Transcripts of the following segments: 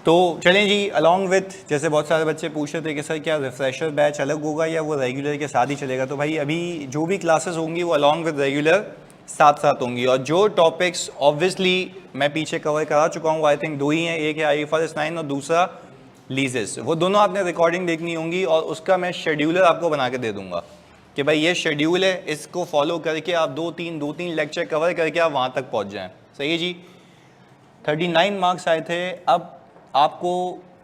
तो चलें जी, along with जैसे बहुत सारे बच्चे पूछ रहे थे कि सर क्या रिफ्रेशर बैच अलग होगा या वो रेगुलर के साथ ही चलेगा, तो भाई अभी जो भी क्लासेस होंगी वो अलॉन्ग विद रेगुलर साथ साथ होंगी। और जो टॉपिक्स ऑब्वियसली मैं पीछे कवर करा चुका हूँ, आई थिंक दो ही हैं, एक है IFRS 9 और दूसरा लीजेस, वो दोनों आपने रिकॉर्डिंग देखनी होंगी और उसका मैं शेड्यूलर आपको बना के दे दूंगा कि भाई ये शेड्यूल है, इसको फॉलो करके आप दो तीन लेक्चर कवर करके आप वहाँ तक पहुँच जाएँ। सही है जी। 39 मार्क्स आए थे, अब आपको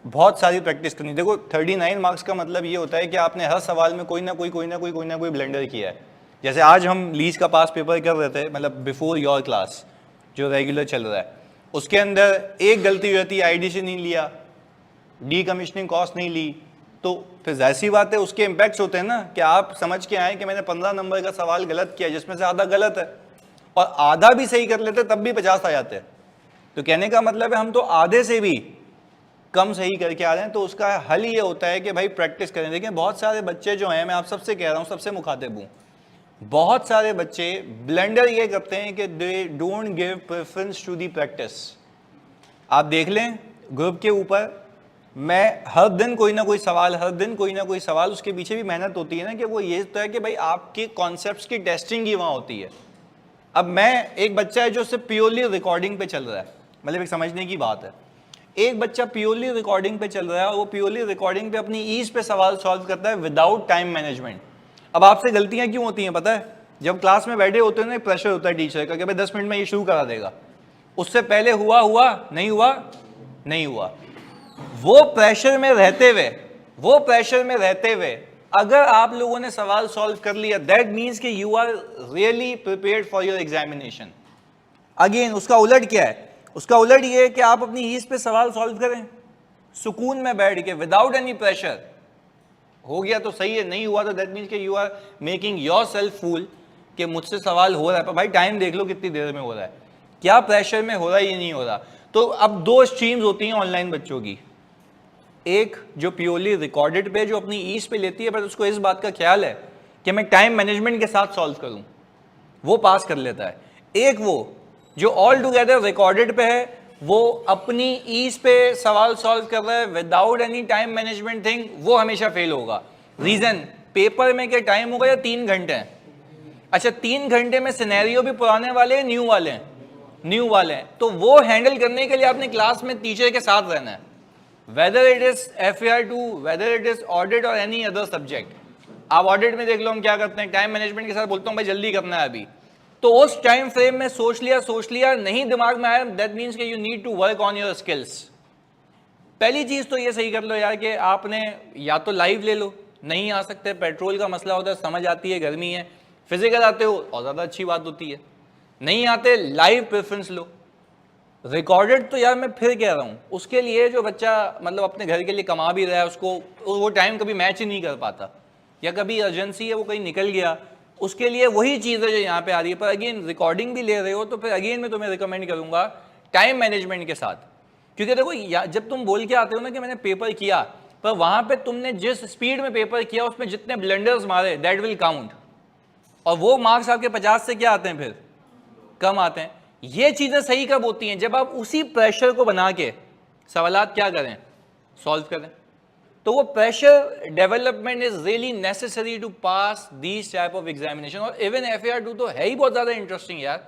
बहुत सारी प्रैक्टिस करनी। देखो 39 मार्क्स का मतलब ये होता है कि आपने हर सवाल में कोई ना कोई ब्लेंडर किया है। जैसे आज हम लीज का पास पेपर कर रहे थे, मतलब बिफोर योर क्लास जो रेगुलर चल रहा है, उसके अंदर एक गलती हुई थी, IDC नहीं लिया, डी कमीशनिंग कॉस्ट नहीं ली, तो फिर ऐसी बात है उसके इम्पैक्ट्स होते हैं ना कि आप समझ के आए कि मैंने 15 नंबर का सवाल गलत किया जिसमें से आधा गलत है, और आधा भी सही कर लेते तब भी 50 आ जाते हैं। तो कहने का मतलब है हम तो आधे से भी कम सही करके आ रहे हैं। तो उसका हल ये होता है कि भाई प्रैक्टिस करें। देखिए बहुत सारे बच्चे जो हैं, मैं आप सबसे कह रहा हूँ, सबसे मुखातिब हूँ, बहुत सारे बच्चे ब्लेंडर ये करते हैं कि they don't give preference to the practice. आप देख लें ग्रुप के ऊपर, मैं हर दिन कोई ना कोई सवाल, उसके पीछे भी मेहनत होती है ना, कि वो ये होता है कि भाई आपके कॉन्सेप्ट्स की टेस्टिंग ही वहाँ होती है। अब मैं एक बच्चा है जो सिर्फ प्योरली रिकॉर्डिंग पे चल रहा है, मतलब एक समझने की बात है, एक बच्चा प्योरली रिकॉर्डिंग पे चल रहा है और वो प्योरली रिकॉर्डिंग पे अपनी ईज पे सवाल सॉल्व करता है विदाउट टाइम मैनेजमेंट। अब आपसे गलतियां क्यों होती हैं पता है? जब क्लास में बैठे होते हैं ना, प्रेशर होता है टीचर का कि भाई 10 मिनट में ये शुरू करा देगा, उससे पहले हुआ नहीं हुआ। वो प्रेशर में रहते हुए अगर आप लोगों ने सवाल सॉल्व कर लिया, दैट मीन्स कि you are really prepared for your examination. Again उसका उलट क्या है? उसका उलट ये है कि आप अपनी ईज पे सवाल सॉल्व करें सुकून में बैठ के, विदाउट एनी प्रेशर। हो गया तो सही है, नहीं हुआ तो दैट मीन्स कि you are making yourself fool कि मुझसे सवाल हो रहा है, पर भाई टाइम देख लो कितनी देर में हो रहा है, क्या प्रेशर में हो रहा है ये नहीं हो रहा। तो अब दो स्ट्रीम्स होती हैं ऑनलाइन बच्चों की, एक जो प्योरली रिकॉर्डेड पे जो अपनी ईज पे लेती है, पर उसको इस बात का ख्याल है कि मैं टाइम मैनेजमेंट के साथ सॉल्व करूं, वो पास कर लेता है। एक वो जो ऑल टुगेदर रिकॉर्डेड पे है, वो अपनी ईज पे सवाल सॉल्व कर रहा है without any time management thing, वो हमेशा फेल होगा। रीजन, पेपर में क्या टाइम होगा या 3 घंटे हैं? अच्छा 3 घंटे में सिनेरियो भी पुराने वाले हैं न्यू वाले हैं, तो वो हैंडल करने के लिए आपने क्लास में टीचर के साथ रहना है, whether it is FAR2, whether it is audit or any other subject। आप ऑडिट में देख लो हम क्या करते हैं, टाइम मैनेजमेंट के साथ बोलता हूँ भाई जल्दी करना है अभी, तो उस टाइम फ्रेम में सोच लिया नहीं दिमाग में आया, दैट मीन्स कि you need to work on your skills. पहली चीज तो ये सही कर लो यार कि आपने या तो लाइव ले लो, नहीं आ सकते, पेट्रोल का मसला होता है, समझ आती है, गर्मी है, फिजिकल आते हो और ज्यादा अच्छी बात होती है, नहीं आते लाइव प्रेफरेंस लो। रिकॉर्डेड तो यार मैं फिर कह रहा हूँ, उसके लिए जो बच्चा मतलब अपने घर के लिए कमा भी रहा है, उसको वो टाइम कभी मैच ही नहीं कर पाता, या कभी अर्जेंसी है वो कहीं निकल गया, उसके लिए वही चीज़ है जो यहाँ पे आ रही है। पर अगेन रिकॉर्डिंग भी ले रहे हो तो फिर अगेन मैं तुम्हें रिकमेंड करूँगा टाइम मैनेजमेंट के साथ, क्योंकि देखो जब तुम बोल के आते हो ना कि मैंने पेपर किया, पर वहाँ पे तुमने जिस स्पीड में पेपर किया उसमें जितने ब्लेंडर्स मारे दैट विल काउंट, और वो मार्क्स आपके 50 से क्या आते हैं फिर कम आते हैं। ये चीजें सही कब होती हैं? जब आप उसी प्रेशर को बना के सवालात क्या करें, सॉल्व करें। तो वो pressure development is really necessary to pass these type of examination. और इवन FAR2 तो है ही बहुत ज्यादा इंटरेस्टिंग यार,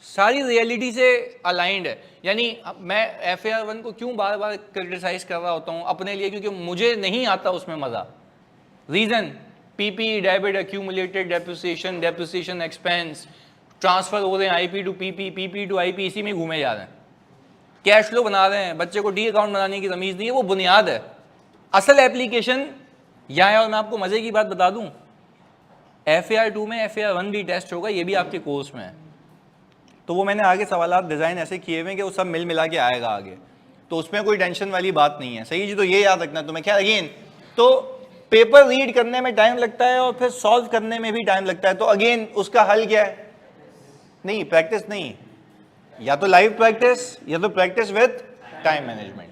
सारी रियलिटी से अलाइंड है। यानी मैं FAR1 को क्यों बार बार क्रिटिसाइज कर रहा होता हूँ अपने लिए, क्योंकि मुझे नहीं आता उसमें मजा। Reason, PP, debit, accumulated depreciation expense, transfer हो रहे हैं IP to PP to IP, इसी में घूमे जा रहे हैं, कैश फ्लो बना रहे हैं, बच्चे को डी अकाउंट बनाने की तमीज नहीं है, वो बुनियाद है। असल एप्लीकेशन यहाँ है। और मैं आपको मजे की बात बता दूं, FAR2 में FAR1 भी टेस्ट होगा, ये भी आपके कोर्स में है, तो वो मैंने आगे सवालात डिजाइन ऐसे किए हुए हैं कि वो सब मिल मिला के आएगा आगे, तो उसमें कोई टेंशन वाली बात नहीं है। सही जी, तो ये याद रखना तुम्हें। खैर अगेन, तो पेपर रीड करने में टाइम लगता है और फिर सॉल्व करने में भी टाइम लगता है, तो अगेन उसका हल क्या है? नहीं, प्रैक्टिस नहीं, या तो लाइव प्रैक्टिस या तो practice with time management.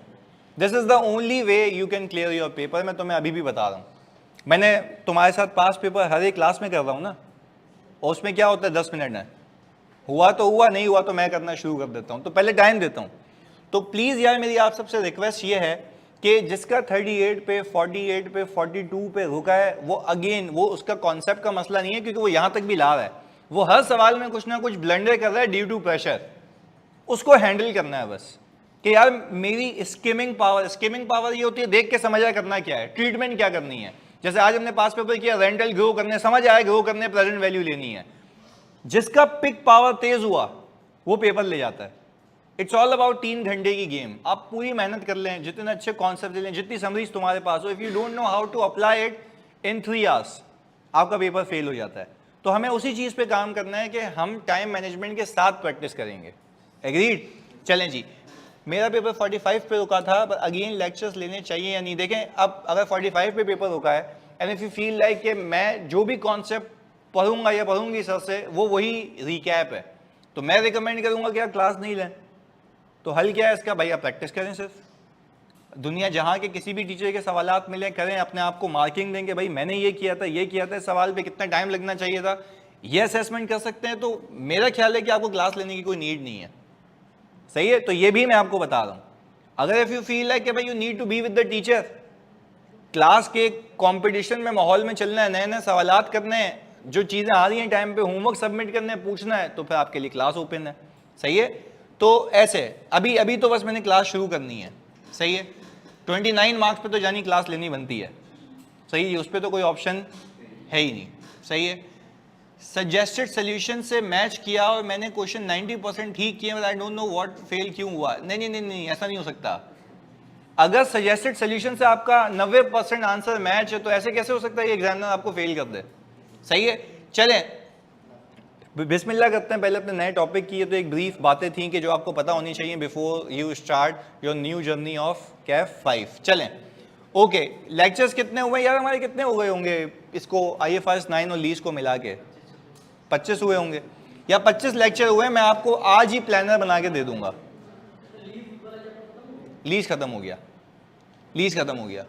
This is the only way you can clear your paper. मैं तुम्हें अभी भी बता रहा हूँ, मैंने तुम्हारे साथ पास पेपर हर एक क्लास में कर रहा हूँ ना, और उसमें क्या होता है 10 मिनट है, हुआ तो हुआ, नहीं हुआ तो मैं करना शुरू कर देता हूँ, तो पहले टाइम देता हूँ। तो प्लीज यार मेरी आप सबसे रिक्वेस्ट ये है कि जिसका 38 पे 48 पे 42 पे रुका है वो अगेन वो उसका कॉन्सेप्ट का मसला नहीं है, क्योंकि वो यहां तक भी ला रहा है, वो हर सवाल में कुछ ना कुछ ब्लंडर कर रहा है ड्यू टू प्रेशर, उसको हैंडल करना है बस कि यार मेरी स्किमिंग पावर ये होती है देख के समझा करना क्या है, ट्रीटमेंट क्या करनी है। जैसे आज हमने पास पेपर किया रेंटल ग्रो करने, समझ आया ग्रो करने प्रेजेंट वैल्यू लेनी है, जिसका पिक पावर तेज हुआ वो पेपर ले जाता है। इट्स ऑल अबाउट 3 घंटे की गेम, आप पूरी मेहनत कर लें, जितने अच्छे कॉन्सेप्ट लें, जितनी समरीज तुम्हारे पास हो, if you don't know how to apply it in 3 hours आपका पेपर फेल हो जाता है। तो हमें उसी चीज पे काम करना है कि हम टाइम मैनेजमेंट के साथ प्रैक्टिस करेंगे। एग्रीड? चलें जी, मेरा पेपर 45 पे रुका था, पर अगेन लेक्चर्स लेने चाहिए या नहीं। देखें अब अगर 45 पे पेपर रुका है and if you feel like कि मैं जो भी कॉन्सेप्ट पढ़ूंगा या पढ़ूंगी सर से वो वही रिकैप है, तो मैं रिकमेंड करूंगा कि आप क्लास नहीं लें। तो हल क्या है इसका? भाई आप प्रैक्टिस करें, सिर्फ दुनिया जहां के किसी भी टीचर के सवालात मिले करें, अपने आप को मार्किंग देंगे भाई मैंने ये किया था, ये किया था, सवाल पे कितना टाइम लगना चाहिए था, ये असेसमेंट कर सकते हैं। तो मेरा ख्याल है कि आपको क्लास लेने की कोई नीड नहीं है। सही है? तो ये भी मैं आपको बता रहा हूं, अगर इफ यू फील लाइक भाई you need to be with the teacher, class के कंपटीशन में माहौल में चलना है, नए नए सवालात करने हैं, जो चीजें आ रही हैं टाइम पे होमवर्क सबमिट करने पूछना है, तो फिर आपके लिए क्लास ओपन है। सही है? तो ऐसे अभी तो बस मैंने क्लास शुरू करनी है। सही है? 29 मार्क्स पे तो जानी क्लास लेनी बनती है। सही है? उस पर तो कोई ऑप्शन है ही नहीं। सही है? सजेस्टेड सोल्यूशन से मैच किया और मैंने क्वेश्चन 90% ठीक किए, I don't know what fail क्यों हुआ। नहीं, ऐसा नहीं हो सकता। अगर सजेस्टेड सोल्यूशन से आपका 90% आंसर मैच है तो ऐसे कैसे हो सकता है एग्जामिनर आपको फेल कर दे। सही है? चलें बिस्मिल्लाह करते हैं पहले अपने नए टॉपिक की। तो एक ब्रीफ बातें थी कि जो आपको पता होनी चाहिए before you start your new journey of Kaif 5। चलें ओके, लेक्चर्स कितने हुए यार हमारे? कितने हो गए होंगे इसको IFRS 9 और लीज को मिला के? 25 हुए होंगे या 25 लेक्चर हुए। मैं आपको आज ही प्लानर बना के दे दूंगा। लीज खत्म हो गया।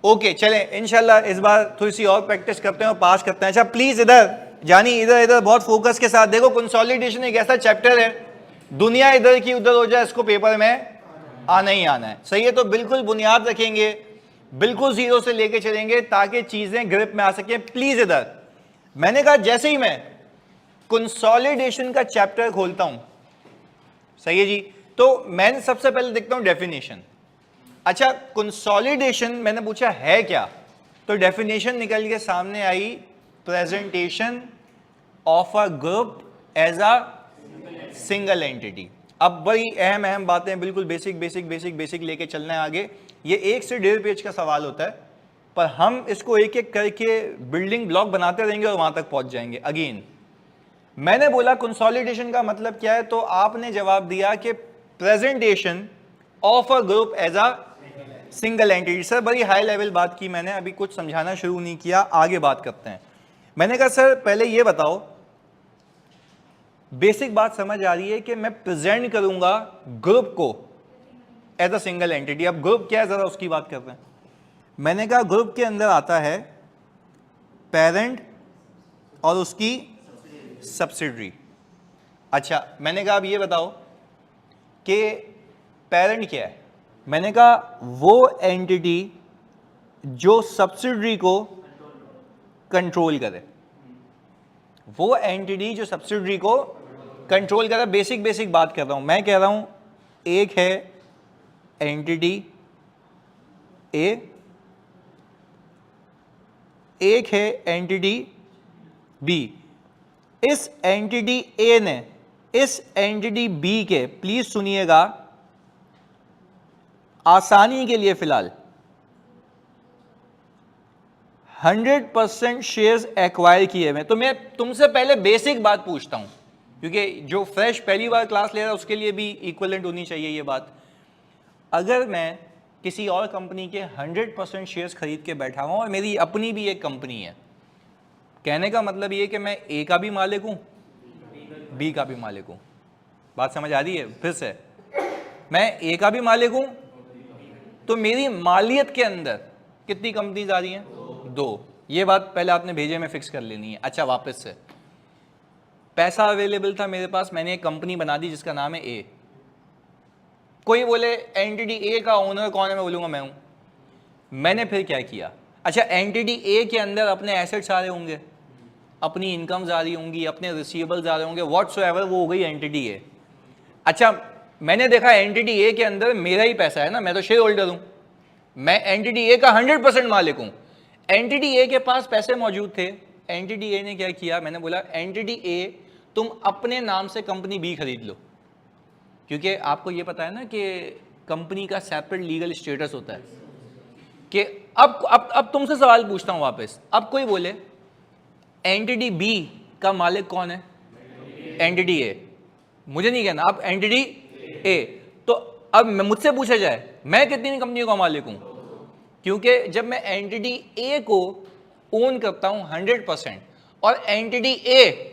ओके चलें इंशाल्लाह इस बार थोड़ी सी और प्रैक्टिस करते हैं और पास करते हैं। अच्छा प्लीज इधर जानी, इधर बहुत फोकस के साथ देखो। कंसोलिडेशन एक ऐसा चैप्टर है, दुनिया इधर की उधर हो जाए इसको पेपर में आना ही आना है। सही है? तो बिल्कुल बुनियाद रखेंगे, बिल्कुल जीरो से लेके चलेंगे ताकि चीजें ग्रिप में आ सके। प्लीज इधर मैंने कहा जैसे ही मैं कंसोलिडेशन का चैप्टर खोलता हूं, सही है जी, तो मैंने सबसे पहले देखता हूं डेफिनेशन। अच्छा कंसोलिडेशन मैंने पूछा है क्या, तो डेफिनेशन निकल के सामने आई, presentation of a group as a single entity. अब बड़ी अहम बातें बिल्कुल बेसिक लेके चलना है आगे। ये 1 से 1.5 पेज का सवाल होता है, पर हम इसको एक एक करके बिल्डिंग ब्लॉक बनाते रहेंगे और वहां तक पहुंच जाएंगे। अगेन मैंने बोला कंसोलिडेशन का मतलब क्या है, तो आपने जवाब दिया कि presentation of a group as a single entity. Sir बड़ी हाई लेवल बात की मैंने, अभी कुछ समझाना शुरू नहीं किया, आगे बात करते हैं। मैंने कहा सर पहले ये बताओ, बेसिक बात समझ आ रही है कि मैं प्रेजेंट करूंगा ग्रुप को एज अ सिंगल एंटिटी। अब ग्रुप क्या है जरा उसकी बात करते हैं। मैंने कहा ग्रुप के अंदर आता है पेरेंट और उसकी सब्सिडरी। अच्छा मैंने कहा अब ये बताओ कि पेरेंट क्या है। मैंने कहा वो एंटिटी जो सब्सिडरी को कंट्रोल करे, वो एंटिटी जो सब्सिडरी को कंट्रोल करे। बेसिक बात कर रहा हूं, मैं कह रहा हूं एक है एंटिटी ए, एक है एंटिटी बी। इस एंटिटी ए ने इस एंटिटी बी के, प्लीज सुनिएगा आसानी के लिए फिलहाल, 100% शेयर्स एक्वायर किए हुए। तो मैं तुमसे पहले बेसिक बात पूछता हूं, क्योंकि जो फ्रेश पहली बार क्लास ले रहा है उसके लिए भी इक्विवेलेंट होनी चाहिए ये बात। अगर मैं किसी और कंपनी के 100% शेयर्स खरीद के बैठा हूं और मेरी अपनी भी एक कंपनी है, कहने का मतलब ये कि मैं ए का भी मालिक हूं, बी का भी मालिक हूं। बात समझ आ रही है? फिर से, मैं ए का भी मालिक हूं, तो मेरी मालियत के अंदर कितनी कंपनीज आ रही हैं? 2। ये बात पहले आपने भेजे में फिक्स कर लेनी है। अच्छा वापस से, पैसा अवेलेबल था मेरे पास, मैंने एक कंपनी बना दी जिसका नाम है ए। कोई बोले एंटिटी ए का ओनर कौन है, मैं बोलूंगा मैं हूं। मैंने फिर क्या किया, अच्छा एंटिटी ए के अंदर अपने एसेट्स आ रहे होंगे, अपनी इनकम्स आ रही होंगी, अपने रिसीवेबल्स आ रहे होंगे, व्हाटसोएवर, वो हो गई एंटिटी ए। अच्छा मैंने देखा एंटिटी ए के अंदर मेरा ही पैसा है ना, मैं तो शेयर होल्डर हूं, मैं एंटिटी ए का 100% मालिक हूं। एंटिटी ए के पास पैसे मौजूद थे, एंटिटी ए ने क्या किया, मैंने बोला एंटिटी ए तुम अपने नाम से कंपनी बी खरीद लो, क्योंकि आपको ये पता है ना कि कंपनी का सेपरेट लीगल स्टेटस होता है। कि अब तुमसे सवाल पूछता हूं वापस, अब कोई बोले एंटिटी बी का मालिक कौन है, एंटिटी ए, मुझे नहीं कहना, अब एंटिटी ए, तो अब मुझसे पूछा जाए मैं कितनी कंपनियों का मालिक हूं, क्योंकि जब मैं एंटिटी ए को ओन करता हूं 100% और एंटिटी ए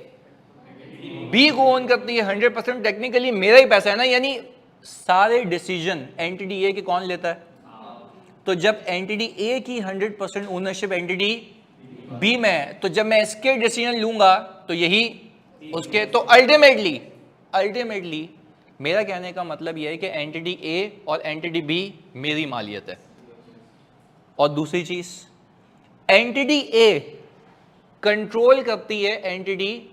बी को ओन करती है 100%, टेक्निकली मेरा ही पैसा है ना, यानी सारे डिसीजन एंटिटी ए के कौन लेता है। तो जब एंटिटी ए की 100% ओनरशिप एंटिटी बी में है, तो जब मैं इसके डिसीजन लूंगा तो यही उसके, तो अल्टीमेटली मेरा कहने का मतलब यह है कि एंटिटी ए और एंटिटी बी मेरी मालियत है। और दूसरी चीज, एंटिटी ए कंट्रोल करती है एंटिटी,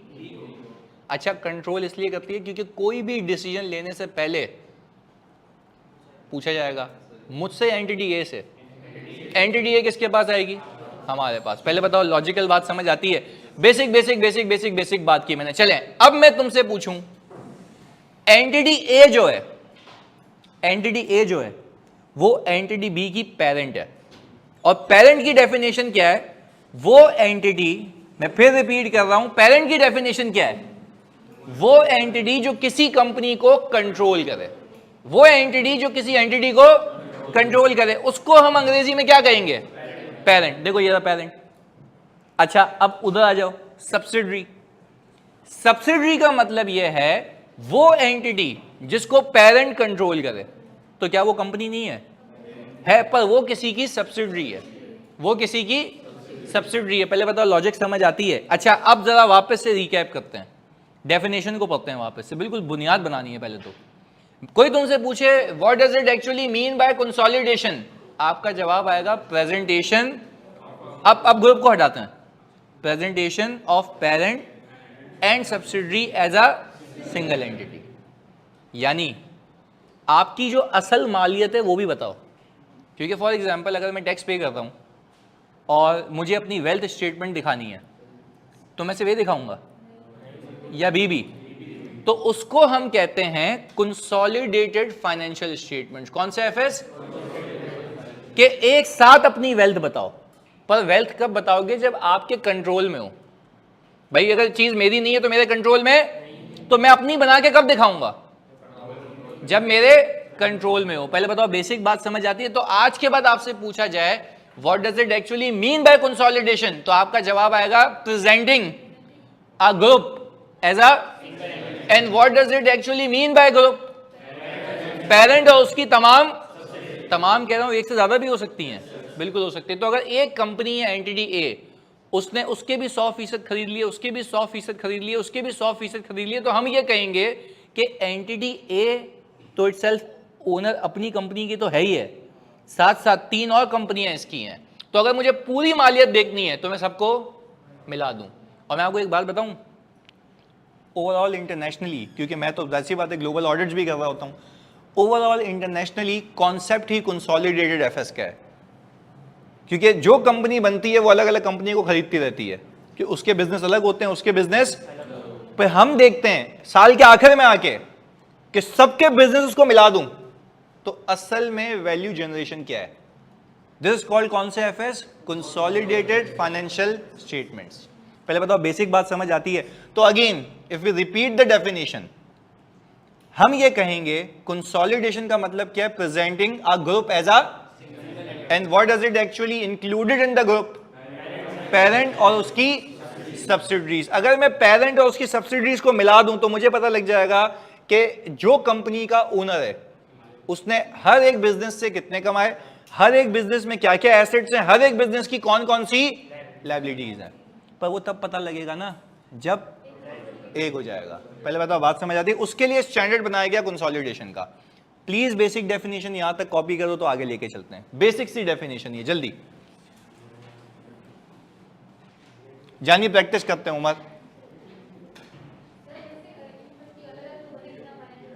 अच्छा कंट्रोल इसलिए करती है क्योंकि कोई भी डिसीजन लेने से पहले पूछा जाएगा मुझसे एंटिटी ए से, एंटिटी ए किसके पास आएगी, हमारे पास। पहले बताओ लॉजिकल बात समझ आती है, बेसिक बात की मैंने। चलें अब मैं तुमसे पूछूं, एंटिटी ए जो है वो एंटिटी बी की पेरेंट है, और पेरेंट की डेफिनेशन क्या है, वो एंटिटी, मैं फिर रिपीट कर रहा हूं, पेरेंट की डेफिनेशन क्या है, वो एंटिटी जो किसी कंपनी को कंट्रोल करे, वो एंटिटी जो किसी एंटिटी को कंट्रोल करे, उसको हम अंग्रेजी में क्या कहेंगे, पेरेंट। देखो ये रहा पेरेंट। अच्छा अब उधर आ जाओ, सब्सिडरी। सब्सिडरी का मतलब यह है वो एंटिटी जिसको पेरेंट कंट्रोल करे, तो क्या वो कंपनी नहीं है, पर वो किसी की सब्सिडरी है, वो किसी की सब्सिडरी है। पहले बताओ लॉजिक समझ आती है। अच्छा अब जरा वापस से रिकैप करते हैं, डेफिनेशन को पढ़ते हैं वापस से, बिल्कुल बुनियाद बनानी है। पहले तो कोई तुमसे पूछे what does it actually mean by consolidation, आपका जवाब आएगा प्रेजेंटेशन, अब ग्रुप को हटाते हैं, presentation of parent and subsidiary as a single entity, यानी आपकी जो असल मालियत है वो भी बताओ। क्योंकि फॉर एग्जांपल अगर मैं टैक्स पे कर रहा हूं और मुझे अपनी वेल्थ स्टेटमेंट दिखानी है, तो मैं सिर्फ ये दिखाऊंगा या बीबी, तो उसको हम कहते हैं कंसोलिडेटेड फाइनेंशियल स्टेटमेंट्स। कौन सा एफएस, कि एक साथ अपनी वेल्थ बताओ, पर वेल्थ कब बताओगे, जब आपके कंट्रोल में हो। भाई अगर चीज मेरी नहीं है तो मेरे कंट्रोल में, तो मैं अपनी बना के कब दिखाऊंगा, जब मेरे कंट्रोल में हो। पहले बताओ बेसिक बात समझ आती है। तो आज के बाद आपसे पूछा जाए what does it actually mean by consolidation, तो आपका जवाब आएगा presenting a group as a, and what does it actually mean by group, parent और उसकी तमाम कह रहा हूं, एक से ज्यादा भी हो सकती हैं, बिल्कुल हो सकती है। तो अगर एक कंपनी है एंटिटी ए, उसने उसके भी 100% खरीद लिए, उसके भी 100% खरीद लिए, उसके भी 100% खरीद लिए, तो हम ये कहेंगे कि एंटिटी ए तो इटसेल्फ ओनर अपनी कंपनी की तो है ही है, साथ साथ 3 और कंपनियां इसकी हैं। तो अगर मुझे पूरी मालियत देखनी है तो मैं सबको मिला दूं। और मैं आपको एक बात बताऊं, ओवरऑल इंटरनेशनली, क्योंकि मैं तो वैसी बात है ग्लोबल ऑडिट्स भी कर रहा होता हूं, ओवरऑल इंटरनेशनली कॉन्सेप्ट ही कंसोलिडेटेड एफएस का है। क्योंकि जो कंपनी बनती है वो अलग अलग कंपनी को खरीदती रहती है, कि उसके बिजनेस अलग होते हैं, उसके बिजनेस पे हम देखते हैं साल के आखिर में आके कि सबके बिजनेस उसको मिला दूं, तो असल में वैल्यू जनरेशन क्या है, दिस इज कॉल्ड कौन से एफएस, कंसोलिडेटेड फाइनेंशियल स्टेटमेंट्स। पहले बताओ बेसिक बात समझ आती है। तो again if we repeat the definition, हम ये कहेंगे कंसोलिडेशन का मतलब क्या है, presenting a group as a, and what does it actually included in the group, parent और उसकी सब्सिडरीज। अगर मैं पेरेंट और उसकी सब्सिडरीज को मिला दूं तो मुझे पता लग जाएगा कि जो कंपनी का ओनर है उसने हर एक बिजनेस से कितने कमाए, हर एक बिजनेस में क्या क्या एसेट्स हैं, हर एक बिजनेस की कौन कौन सी लायबिलिटीज हैं। पर वो तब पता लगेगा ना जब एक हो जाएगा। पहले बताओ बात समझ आती है। उसके लिए स्टैंडर्ड बनाया गया कंसोलिडेशन का, प्लीज बेसिक डेफिनेशन यहां तक कॉपी करो तो आगे लेके चलते हैं। बेसिक सी डेफिनेशन ये जल्दी जानिए, प्रैक्टिस करते हैं उमर।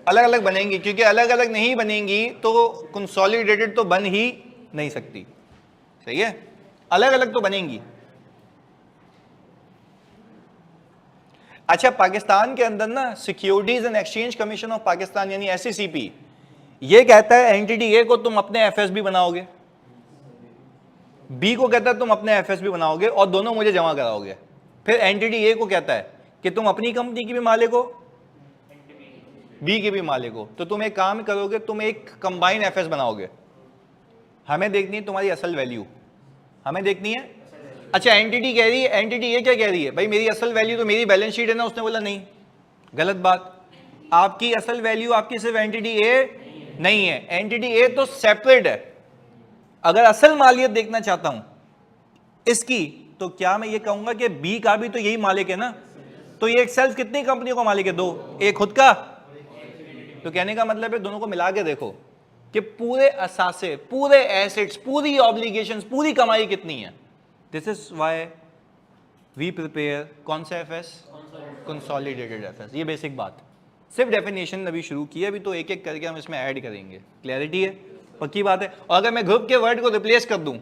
अलग अलग बनेंगी, क्योंकि अलग अलग नहीं बनेंगी तो कंसोलिडेटेड तो बन ही नहीं सकती, सही है, अलग अलग तो बनेंगी। अच्छा, पाकिस्तान के अंदर ना securities and exchange commission of Pakistan यानी SECP ये कहता है एंटिटी ए को तुम अपने FSB बनाओगे, बी को कहता है तुम अपने FSB बनाओगे और दोनों मुझे जमा कराओगे। फिर एंटिटी ए को कहता है कि तुम अपनी कंपनी की भी मालिक हो, बी के भी मालिक हो, तो तुम एक काम करोगे, तुम एक कंबाइन FS बनाओगे। हमें देखनी है तुम्हारी असल वैल्यू, हमें देखनी है। अच्छा, एंटिटी कह रही है, एंटिटी ये क्या कह रही है, भाई मेरी असल वैल्यू तो मेरी बैलेंस शीट है ना। उसने बोला नहीं, गलत बात, आपकी असल वैल्यू आपकी सिर्फ एंटिटी ए नहीं है, एंटिटी ए तो सेपरेट है। अगर असल मालियत देखना चाहता हूं इसकी, तो क्या मैं ये कहूंगा कि बी का भी तो यही मालिक है ना। तो ये एक सेल्फ कितनी कंपनियों का मालिक है, दो, एक खुद का। तो कहने का मतलब है दोनों को मिला के देखो कि पूरे असासे, पूरे एसेट्स, पूरी ऑब्लिगेशंस, पूरी कमाई कितनी है। This is why we prepare कौन सा FS, कंसोलिडेटेड FS। ये बेसिक बात, सिर्फ डेफिनेशन अभी शुरू की है, अभी तो एक एक करके हम इसमें ऐड करेंगे। क्लैरिटी है, पक्की बात है। और अगर मैं ग्रुप के वर्ड को रिप्लेस कर दूं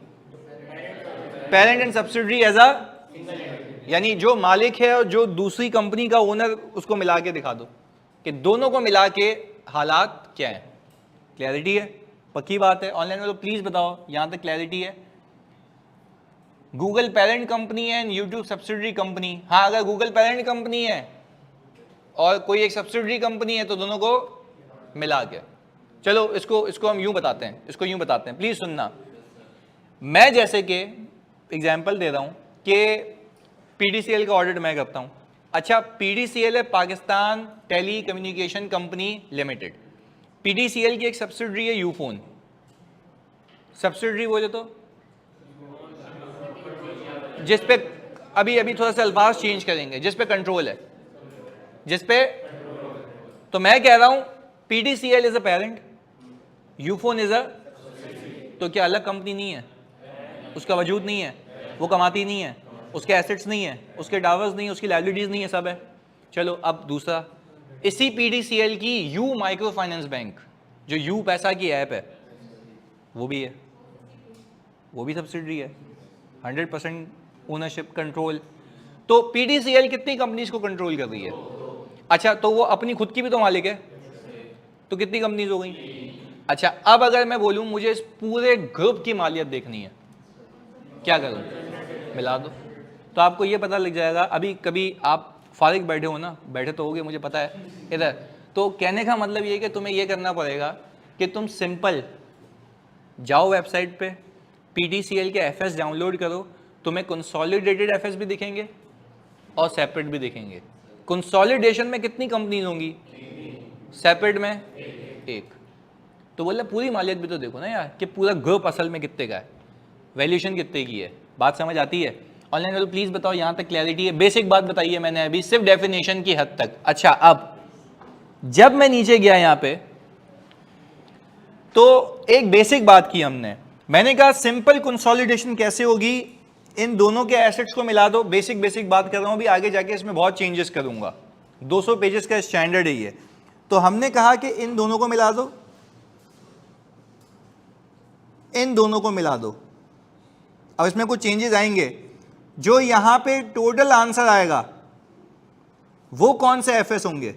parent and subsidiary as a, यानी जो मालिक है और जो दूसरी कंपनी का ओनर, उसको मिला के दिखा दो कि दोनों को मिला के हालात क्या है। क्लैरिटी है, पक्की बात है। ऑनलाइन में तो प्लीज बताओ यहां तक क्लैरिटी है। गूगल पेरेंट कंपनी है एंड यूट्यूब सब्सिडरी कंपनी। हाँ, अगर गूगल पेरेंट कंपनी है और कोई एक सब्सिडरी कंपनी है तो दोनों को मिला के, चलो इसको हम यूं बताते हैं, इसको यूं बताते हैं, प्लीज सुनना। मैं जैसे कि एग्जाम्पल दे रहा हूं कि PDCL का ऑडिट मैं करता हूं। अच्छा, PDCL है Pakistan telecommunication company limited. PDCL की एक सब्सिडरी है यूफोन। सब्सिडरी बोले तो जिस पे अभी थोड़ा सा अल्फाज चेंज करेंगे, जिस पे कंट्रोल है, जिस पे, तो मैं कह रहा हूं PDCL is a parent, Ufone is a, तो क्या अलग कंपनी नहीं है, उसका वजूद नहीं है, वो कमाती नहीं है, उसके एसेट्स नहीं है, उसके टावर्स नहीं है, उसकी लाइबिलिटीज नहीं है, सब है। चलो अब दूसरा, इसी PDCL की यू माइक्रो फाइनेंस बैंक, जो यू पैसा की ऐप है, वो भी है, वो भी सब्सिडरी है, 100% ओनरशिप कंट्रोल। तो PDCL कितनी कंपनीज को कंट्रोल कर रही है। अच्छा, तो वो अपनी खुद की भी तो मालिक है, तो कितनी कंपनीज हो गई। अच्छा, अब अगर मैं बोलूं मुझे इस पूरे ग्रुप की मालियत देखनी है, क्या करूं, मिला दो, तो आपको ये पता लग जाएगा। अभी कभी आप फारिग बैठे हो ना, बैठे तो होगे मुझे पता है इधर, तो कहने का मतलब ये कि तुम्हें ये करना पड़ेगा कि तुम सिंपल जाओ वेबसाइट पे, PDCL के FS डाउनलोड करो, तुम्हें कंसोलिडेटेड FS भी दिखेंगे और सेपरेट भी दिखेंगे। कंसोलिडेशन में कितनी कंपनीज होंगी, सेपरेट में एक। तो बोले पूरी मालियत भी तो देखो ना यार कि पूरा ग्रुप असल में कितने का है, वैल्यूएशन कितने की है। बात समझ आती है। ऑनलाइन वालों प्लीज बताओ यहां तक क्लैरिटी है। बेसिक बात बताई है मैंने अभी, सिर्फ डेफिनेशन की हद तक। अच्छा, अब जब मैं नीचे गया यहां पे तो एक बेसिक बात की हमने, मैंने कहा सिंपल कंसोलिडेशन कैसे होगी, इन दोनों के एसेट्स को मिला दो। बेसिक बात कर रहा हूं, अभी आगे जाके इसमें बहुत चेंजेस करूंगा। 200 पेजेस का स्टैंडर्ड है ये। तो हमने कहा कि इन दोनों को मिला दो, इन दोनों को मिला दो। अब इसमें कुछ चेंजेस आएंगे। जो यहां पे टोटल आंसर आएगा वो कौन से FS होंगे,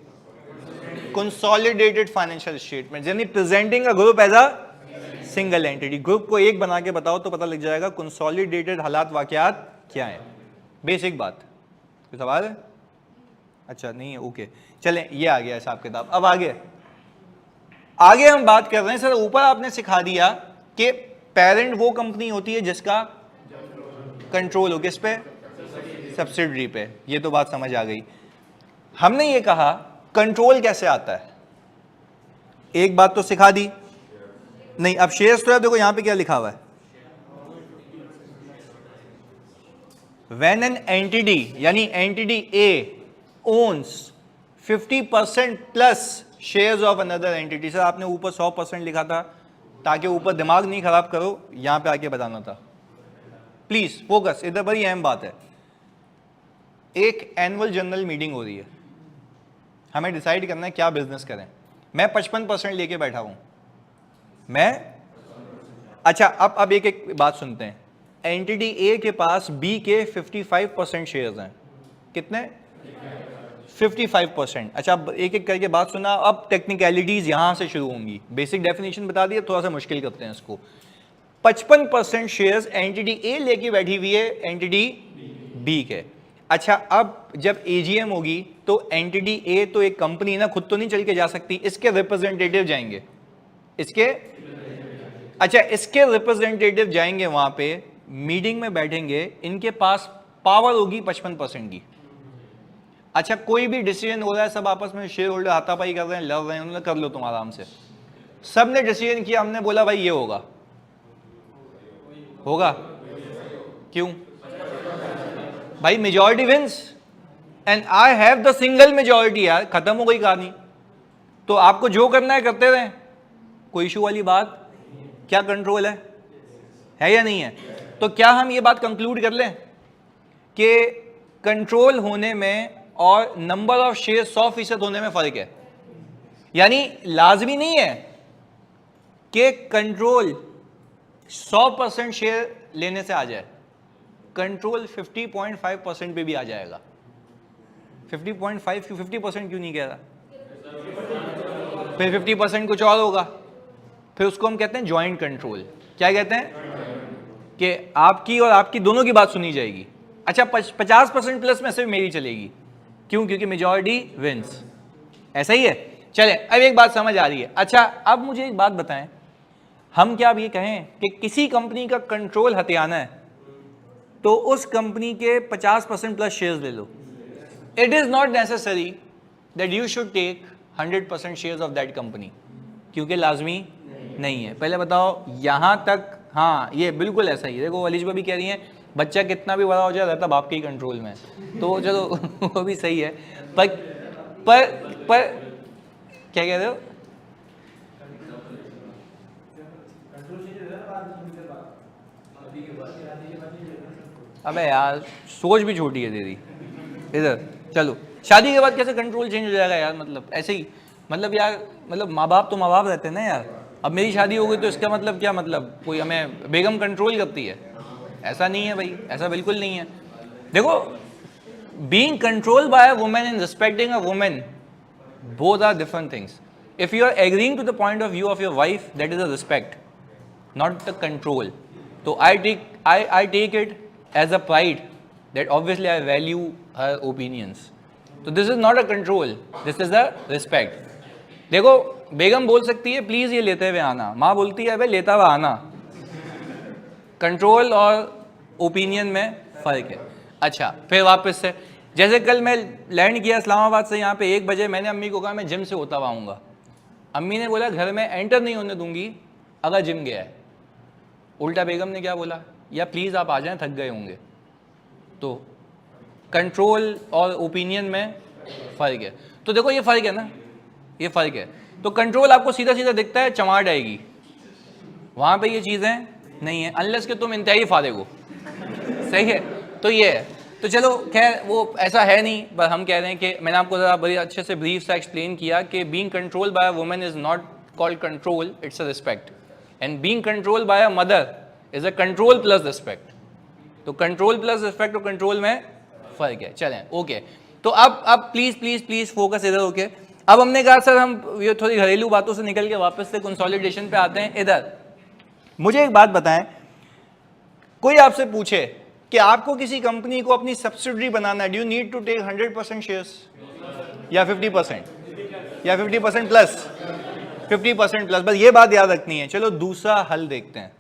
कंसोलिडेटेड फाइनेंशियल स्टेटमेंट, यानी presenting a group as a single entity. Group को एक बना के बताओ तो पता लग जाएगा कंसोलिडेटेड हालात वाकयात क्या है। बेसिक बात, कोई सवाल है। अच्छा नहीं है, ओके, चलें, ये आ गया हिसाब किताब। अब आगे हम बात कर रहे हैं। सर ऊपर आपने सिखा दिया कि पेरेंट वो कंपनी होती है जिसका कंट्रोल हो किस पे, सब्सिडरी पे। ये तो बात समझ आ गई। हमने ये कहा कंट्रोल कैसे आता है, एक बात तो सिखा दी। नहीं, अब शेयर्स तो है, देखो यहां पे क्या लिखा हुआ है, व्हेन एन एंटिटी यानी entity A owns 50% plus shares of another entity. Sir आपने ऊपर 100% लिखा था ताकि ऊपर दिमाग नहीं खराब करो, यहां पे आके बताना था। प्लीज फोकस, इधर बड़ी अहम बात है। एक एनुअल जनरल मीटिंग हो रही है, हमें डिसाइड करना है क्या बिजनेस करें। मैं 55% लेके बैठा हूं मैं। अच्छा अब एक एक बात सुनते हैं। एंटिटी ए के पास बी के 55% शेयर्स हैं। कितने? 55%। अच्छा अब एक एक करके बात सुना। अब टेक्निकलिटीज यहां से शुरू होंगी। बेसिक डेफिनेशन बता दिया, थोड़ा सा मुश्किल करते हैं इसको। 55% शेयर्स एंटिटी ए लेके बैठी हुई है एंटिटी बी के। अच्छा अब जब एजीएम होगी तो एंटिटी ए तो एक कंपनी ना, खुद तो नहीं चल के जा सकती, इसके रिप्रेजेंटेटिव जाएंगे। इसके अच्छा इसके रिप्रेजेंटेटिव जाएंगे वहां पे, मीटिंग में बैठेंगे, इनके पास पावर होगी 55% की। अच्छा कोई भी डिसीजन हो रहा है, सब आपस में शेयर होल्डर हाथापाई कर रहे हैं, लड़ रहे हैं, उन्होंने कर लो तुम आराम से। सबने डिसीजन किया, हमने बोला भाई ये होगा, होगा क्यों भाई? Majority wins and I have the single majority. यार खत्म हो गई कहानी। तो आपको जो करना है करते रहें, कोई इशू वाली बात। क्या कंट्रोल है या नहीं है? तो क्या हम ये बात कंक्लूड कर लें कि कंट्रोल होने में और नंबर ऑफ शेयर 100% होने में फर्क है? यानी लाजमी नहीं है कि कंट्रोल 100% शेयर लेने से आ जाए, कंट्रोल 50.5% पे भी आ जाएगा। 50.5 क्यों, 50% क्यों नहीं कह रहा? फिर 50% कुछ और होगा, फिर उसको हम कहते हैं ज्वाइंट कंट्रोल। क्या कहते हैं? कि आपकी और आपकी दोनों की बात सुनी जाएगी। अच्छा 50% प्लस में सिर्फ मेरी चलेगी, क्यों? क्योंकि मेजॉरिटी विंस। ऐसा ही है। चले अब एक बात समझ आ रही है। अच्छा अब मुझे एक बात बताएं, हम क्या अब ये कहें कि किसी कंपनी का कंट्रोल हथियाना है तो उस कंपनी के 50% प्लस शेयर्स ले लो। It is not necessary that you should take 100% shares of that company, क्योंकि लाजमी नहीं है। पहले बताओ यहां तक। हाँ ये बिल्कुल ऐसा ही। देखो अलीज भी कह रही है बच्चा कितना भी बड़ा हो जाए रहता बाप के ही कंट्रोल में, तो चलो वो भी सही है। पर क्या कह रहे हो? अबे यार सोच भी छोटी है तेरी। इधर चलो, शादी के बाद कैसे कंट्रोल चेंज हो जाएगा यार? मतलब ऐसे ही, मतलब यार, मतलब माँ बाप तो माँ बाप रहते हैं ना यार। अब मेरी शादी हो गई तो इसका मतलब क्या? मतलब कोई हमें बेगम कंट्रोल करती है? ऐसा नहीं है भाई, ऐसा बिल्कुल नहीं है। देखो being controlled by a woman and respecting a woman, both are different things. If you are agreeing to the point of view of your wife, that is a respect, not the control. So I take it as a pride that obviously I value her opinions. So this is not a control, this is a respect. देखो बेगम बोल सकती है please ये लेते हुए आना, माँ बोलती है भाई लेता हुआ आना। कंट्रोल और ओपिनियन में फर्क है। अच्छा फिर वापस से, जैसे कल मैं लैंड किया इस्लामाबाद से यहाँ पे 1 बजे, मैंने अम्मी को कहा मैं जिम से होता हुआ आऊँगा। अम्मी ने बोला घर में एंटर नहीं होने दूंगी अगर जिम गया है। उल्टा बेगम ने क्या बोला, या प्लीज़ आप आ जाएं थक गए होंगे। तो कंट्रोल और ओपिनियन में फ़र्क है। तो देखो ये फ़र्क है ना, ये फ़र्क है। तो कंट्रोल आपको सीधा सीधा दिखता है, चमाट आएगी, वहाँ पे ये चीज़ें नहीं है अनलेस कि तुम इंतहाई फारिग हो। सही है, तो ये है। तो चलो खैर वो ऐसा है नहीं, पर हम कह रहे हैं कि मैंने आपको ज़रा बड़ी अच्छे से ब्रीफ सा एक्सप्लेन किया कि being controlled by a woman is not called control, it's a respect, and being controlled by a mother is a control plus respect. तो कंट्रोल प्लस रिस्पेक्ट और कंट्रोल में फ़र्क है। चलें ओके। तो अब प्लीज़ प्लीज़ प्लीज़ फोकस इधर। Okay अब हमने कहा सर हम ये थोड़ी घरेलू बातों से निकल के वापस से कंसोलिडेशन पे आते हैं। इधर मुझे एक बात बताएं, कोई आपसे पूछे कि आपको किसी कंपनी को अपनी सब्सिडरी बनाना है, do you need to take 100% shares या 50% या 50% प्लस? 50% प्लस, बस ये बात याद रखनी है। चलो दूसरा हल देखते हैं।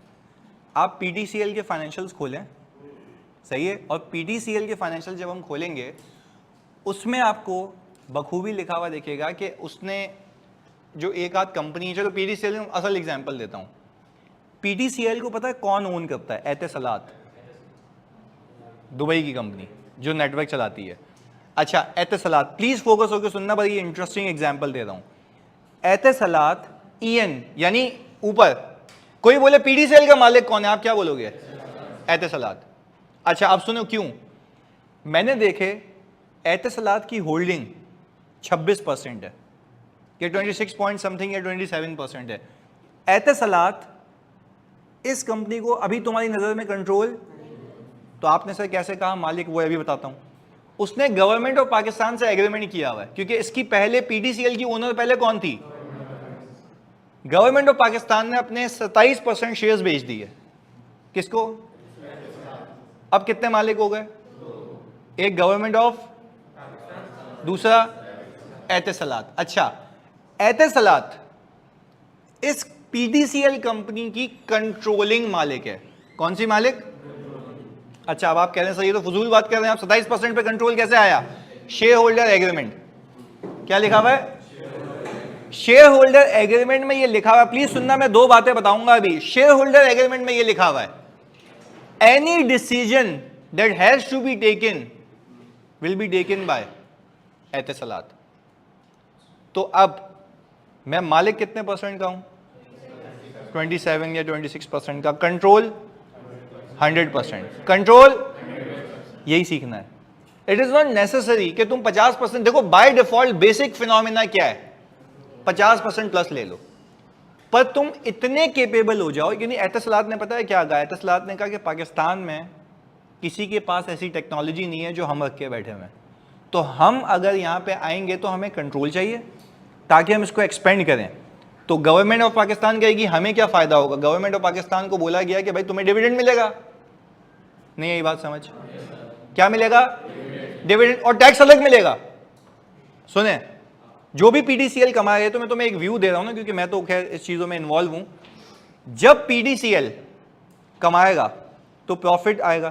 आप पीटीसीएल के फाइनेंशियल्स खोलें, सही है, और पीटीसीएल के फाइनेंशियल जब हम खोलेंगे उसमें आपको बखूबी लिखा हुआ दिखेगा कि उसने जो एक आध कंपनी, चलो पीटीसीएल में असल एग्जांपल देता हूं। पीटीसीएल को पता है कौन ओन करता है? एतिसलात, दुबई की कंपनी जो नेटवर्क चलाती है। अच्छा एतिसलात, प्लीज फोकस होकर सुनना, बड़ी इंटरेस्टिंग एग्जांपल दे रहा हूं। एतिसलात EN यानी ऊपर। कोई बोले PDCL का मालिक कौन है, आप क्या बोलोगे? एतिसलात। अच्छा अब सुनो क्यों। मैंने देखे एतिसलात की होल्डिंग 26% है, ये 26 पॉइंट समथिंग या 27% है। एतिसलात इस कंपनी को अभी तुम्हारी नजर में कंट्रोल, तो आपने सर कैसे कहा मालिक वो अभी बताता हूं। उसने गवर्नमेंट ऑफ पाकिस्तान से एग्रीमेंट किया हुआ है, क्योंकि इसकी पहले PDCL की ओनर पहले कौन थी? गवर्नमेंट ऑफ पाकिस्तान ने अपने 27% शेयर्स बेच दिए। किसको? अब कितने मालिक हो गए? एक गवर्नमेंट ऑफ, दूसरा एतिसलात। अच्छा एतिसलात इस PDCL कंपनी की कंट्रोलिंग मालिक है। कौन सी मालिक? अच्छा अब आप कह रहे हैं सर ये तो फजूल बात कर रहे हैं आप, 27% पे कंट्रोल कैसे आया? Share holder agreement. क्या लिखा हुआ है? शेयर होल्डर एग्रीमेंट में ये लिखा हुआ है, प्लीज सुनना, मैं दो बातें बताऊंगा अभी। शेयर होल्डर एग्रीमेंट में ये लिखा हुआ है, any decision that has to be taken will be taken by Etisalat. तो अब मैं मालिक कितने परसेंट का हूं? 27 या 26% का। कंट्रोल 100%। कंट्रोल यही सीखना है। इट इज नॉट नेसेसरी कि तुम 50%, देखो बाय डिफॉल्ट बेसिक फिनोमिना क्या है, 50% प्लस ले लो, पर तुम इतने केपेबल हो जाओ। यानी एतिसलात ने पता है क्या कहा? एतिसलात ने कहा कि पाकिस्तान में किसी के पास ऐसी टेक्नोलॉजी नहीं है जो हम रख के बैठे हुए हैं, तो हम अगर यहाँ पे आएंगे तो हमें कंट्रोल चाहिए ताकि हम इसको एक्सपेंड करें। तो गवर्नमेंट ऑफ पाकिस्तान कहेगी हमें क्या फायदा होगा? गवर्नमेंट ऑफ पाकिस्तान को बोला गया कि भाई तुम्हें डिविडेंड मिलेगा। नहीं यही बात समझ? क्या मिलेगा? डिविडेंड, और टैक्स अलग मिलेगा। सुने, जो भी PDCL कमाए, तो मैं तुम्हें एक व्यू दे रहा हूं ना, क्योंकि मैं तो खैर इस चीजों में इन्वॉल्व हूं। जब PDCL कमाएगा तो प्रॉफिट आएगा,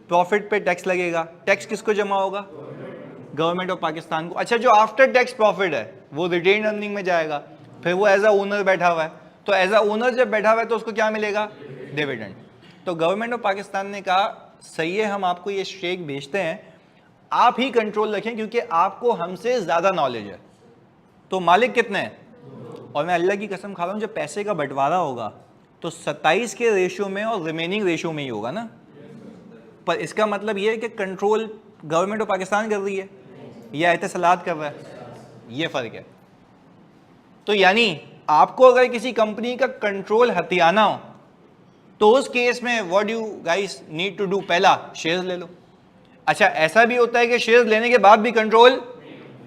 प्रॉफिट पे टैक्स लगेगा। टैक्स किसको जमा होगा? गवर्नमेंट ऑफ पाकिस्तान को। अच्छा जो आफ्टर टैक्स प्रॉफिट है वो रिटेन अर्निंग में जाएगा, फिर वो एज अ ओनर बैठा हुआ है, तो एज अ ओनर जब बैठा हुआ है तो उसको क्या मिलेगा? डिविडेंड। तो गवर्नमेंट ऑफ पाकिस्तान ने कहा सही है, हम आपको ये स्टेक बेचते हैं, आप ही कंट्रोल रखें क्योंकि आपको हमसे ज्यादा नॉलेज है। तो मालिक कितने हैं? और मैं अल्लाह की कसम खा रहा हूं, जब पैसे का बंटवारा होगा तो 27 के रेशियो में और रिमेनिंग रेशियो में ही होगा ना। पर इसका मतलब यह है कि कंट्रोल गवर्नमेंट ऑफ पाकिस्तान कर रही है या एतिसलात कर रहा है, ये फर्क है। तो यानी आपको अगर किसी कंपनी का कंट्रोल हथियाना हो तो उस केस में what you guys need to do, पहला शेयर्स ले लो। अच्छा ऐसा भी होता है कि शेयर्स लेने के बाद भी कंट्रोल,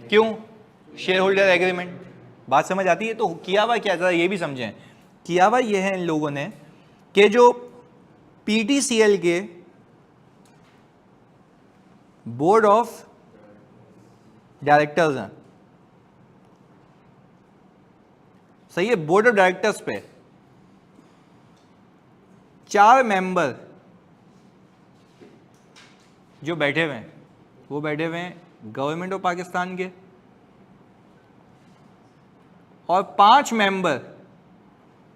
क्यों? Share holder agreement. बात समझ आती है? तो किया हुआ क्या, जरा ये भी समझें। किया हुआ ये है इन लोगों ने कि जो PDCL के बोर्ड ऑफ डायरेक्टर्स हैं, सही है, बोर्ड ऑफ डायरेक्टर्स पे 4 मेंबर जो बैठे हुए हैं वो बैठे हुए हैं गवर्नमेंट ऑफ पाकिस्तान के, और 5 मेंबर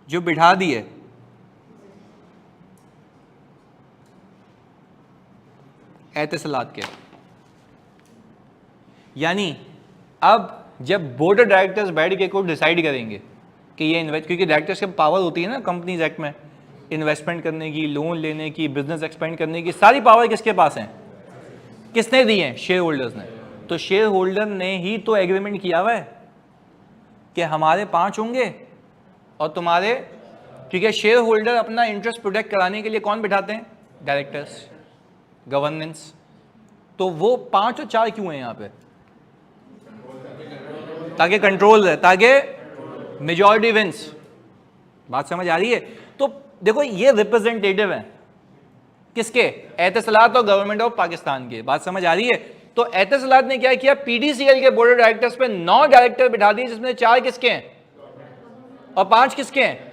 जो बिठा दिए एतिसलात के। यानी अब जब बोर्ड ऑफ डायरेक्टर्स बैठ के को डिसाइड करेंगे कि ये इन्वेस्ट, क्योंकि डायरेक्टर्स की पावर होती है ना कंपनीज एक्ट में, इन्वेस्टमेंट करने की, लोन लेने की, बिजनेस एक्सपेंड करने की, सारी पावर किसके पास है? किसने दी है? शेयर होल्डर्स ने। तो शेयर होल्डर ने ही तो एग्रीमेंट किया हुआ है कि हमारे 5 होंगे और तुम्हारे, क्योंकि शेयर होल्डर अपना इंटरेस्ट प्रोटेक्ट कराने के लिए कौन बिठाते हैं? Directors, governance. तो वो 5 और 4 क्यों है यहाँ पे? ताकि कंट्रोल रहे, ताकि मेजॉरिटी विंस। बात समझ आ रही है? तो देखो ये रिप्रेजेंटेटिव है किसके? एतिसलात और गवर्नमेंट ऑफ पाकिस्तान के। बात समझ आ रही है? तो एतिसलात ने क्या किया? PDCL के बोर्ड ऑफ डायरेक्टर्स पे 9 डायरेक्टर बिठा दिए, जिसमें 4 किसके हैं और 5 किसके हैं?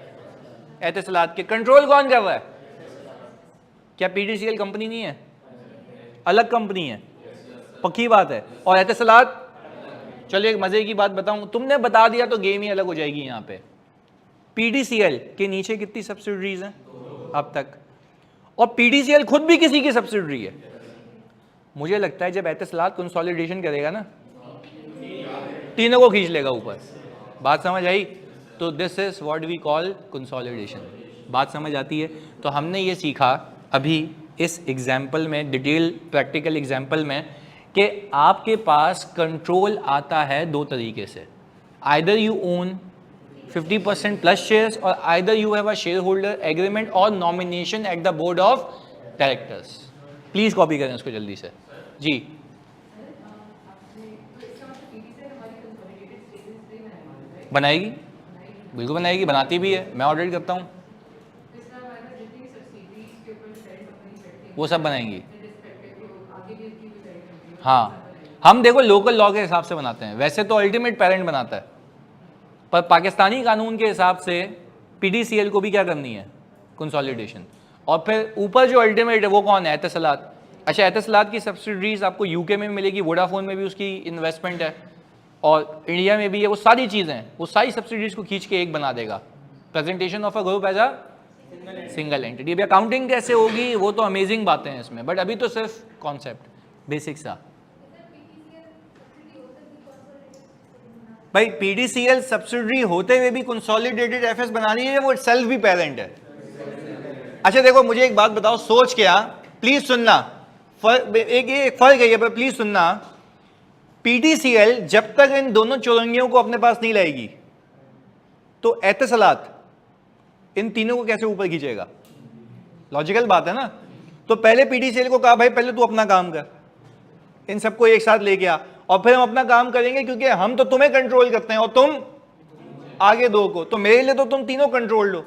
एतिसलात के। कंट्रोल कौन कर रहा है? क्या PDCL कंपनी नहीं है? अलग कंपनी है, पक्की बात है। और एतिसलात, चलिए एक मजे की बात बताऊं, तुमने बता दिया तो गेम ही अलग हो जाएगी। यहां पे PDCL के नीचे कितनी सब्सिडरीज हैं अब तक, और PDCL खुद भी किसी की सब्सिडरी है। मुझे लगता है जब एतिसलात कंसोलिडेशन करेगा ना, तीनों को खींच लेगा ऊपर। बात समझ आई? तो this is what we call consolidation. बात समझ आती है? तो हमने ये सीखा अभी इस एग्जाम्पल में, डिटेल प्रैक्टिकल एग्जाम्पल में, कि आपके पास कंट्रोल आता है दो तरीके से, either you own 50% plus shares और either you have a shareholder agreement और nomination at the board of directors. Please copy करें उसको जल्दी से जी। बनाएगी, बिल्कुल बनाएगी, बनाती भी है, मैं ऑडिट करता हूँ, वो सब बनाएंगी। हाँ, हम देखो लोकल लॉ के हिसाब से बनाते हैं, वैसे तो अल्टीमेट पेरेंट बनाता है, पर पाकिस्तानी कानून के हिसाब से पीडीसीएल को भी क्या करनी है, कंसोलिडेशन। और फिर ऊपर जो अल्टीमेट है वो कौन है, एतिसलात। अच्छा, एतिसलात की सब्सिडीज आपको यूके में मिलेगी, वोडाफोन में भी उसकी इन्वेस्टमेंट है और इंडिया में भी है, वो सारी चीज़ें हैं, वो सारी सब्सिडीज को खींच के एक बना देगा। Presentation of a group as a single entity. अभी अकाउंटिंग कैसे होगी वो तो अमेजिंग बातें हैं इसमें, बट अभी तो सिर्फ कॉन्सेप्ट बेसिक सा। भाई पीडीसीएल सब्सिडरी होते हुए भी कंसोलिडेटेड एफएस बना रही है, वो सेल्फ भी पेरेंट है। अच्छा देखो, मुझे एक बात बताओ, सोच क्या, प्लीज सुनना, एक फर्क है पर प्लीज सुनना। पीडीसीएल जब तक इन दोनों चौरंगियों को अपने पास नहीं लाएगी तो एतिसलात इन तीनों को कैसे ऊपर खींचेगा? लॉजिकल बात है ना। तो पहले पीडीसीएल को कहा भाई पहले तू अपना काम कर, इन सबको एक साथ लेके आ, और फिर हम अपना काम करेंगे, क्योंकि हम तो तुम्हें कंट्रोल करते हैं और तुम आगे दो को, तो मेरे लिए तो तुम तीनों कंट्रोल लो,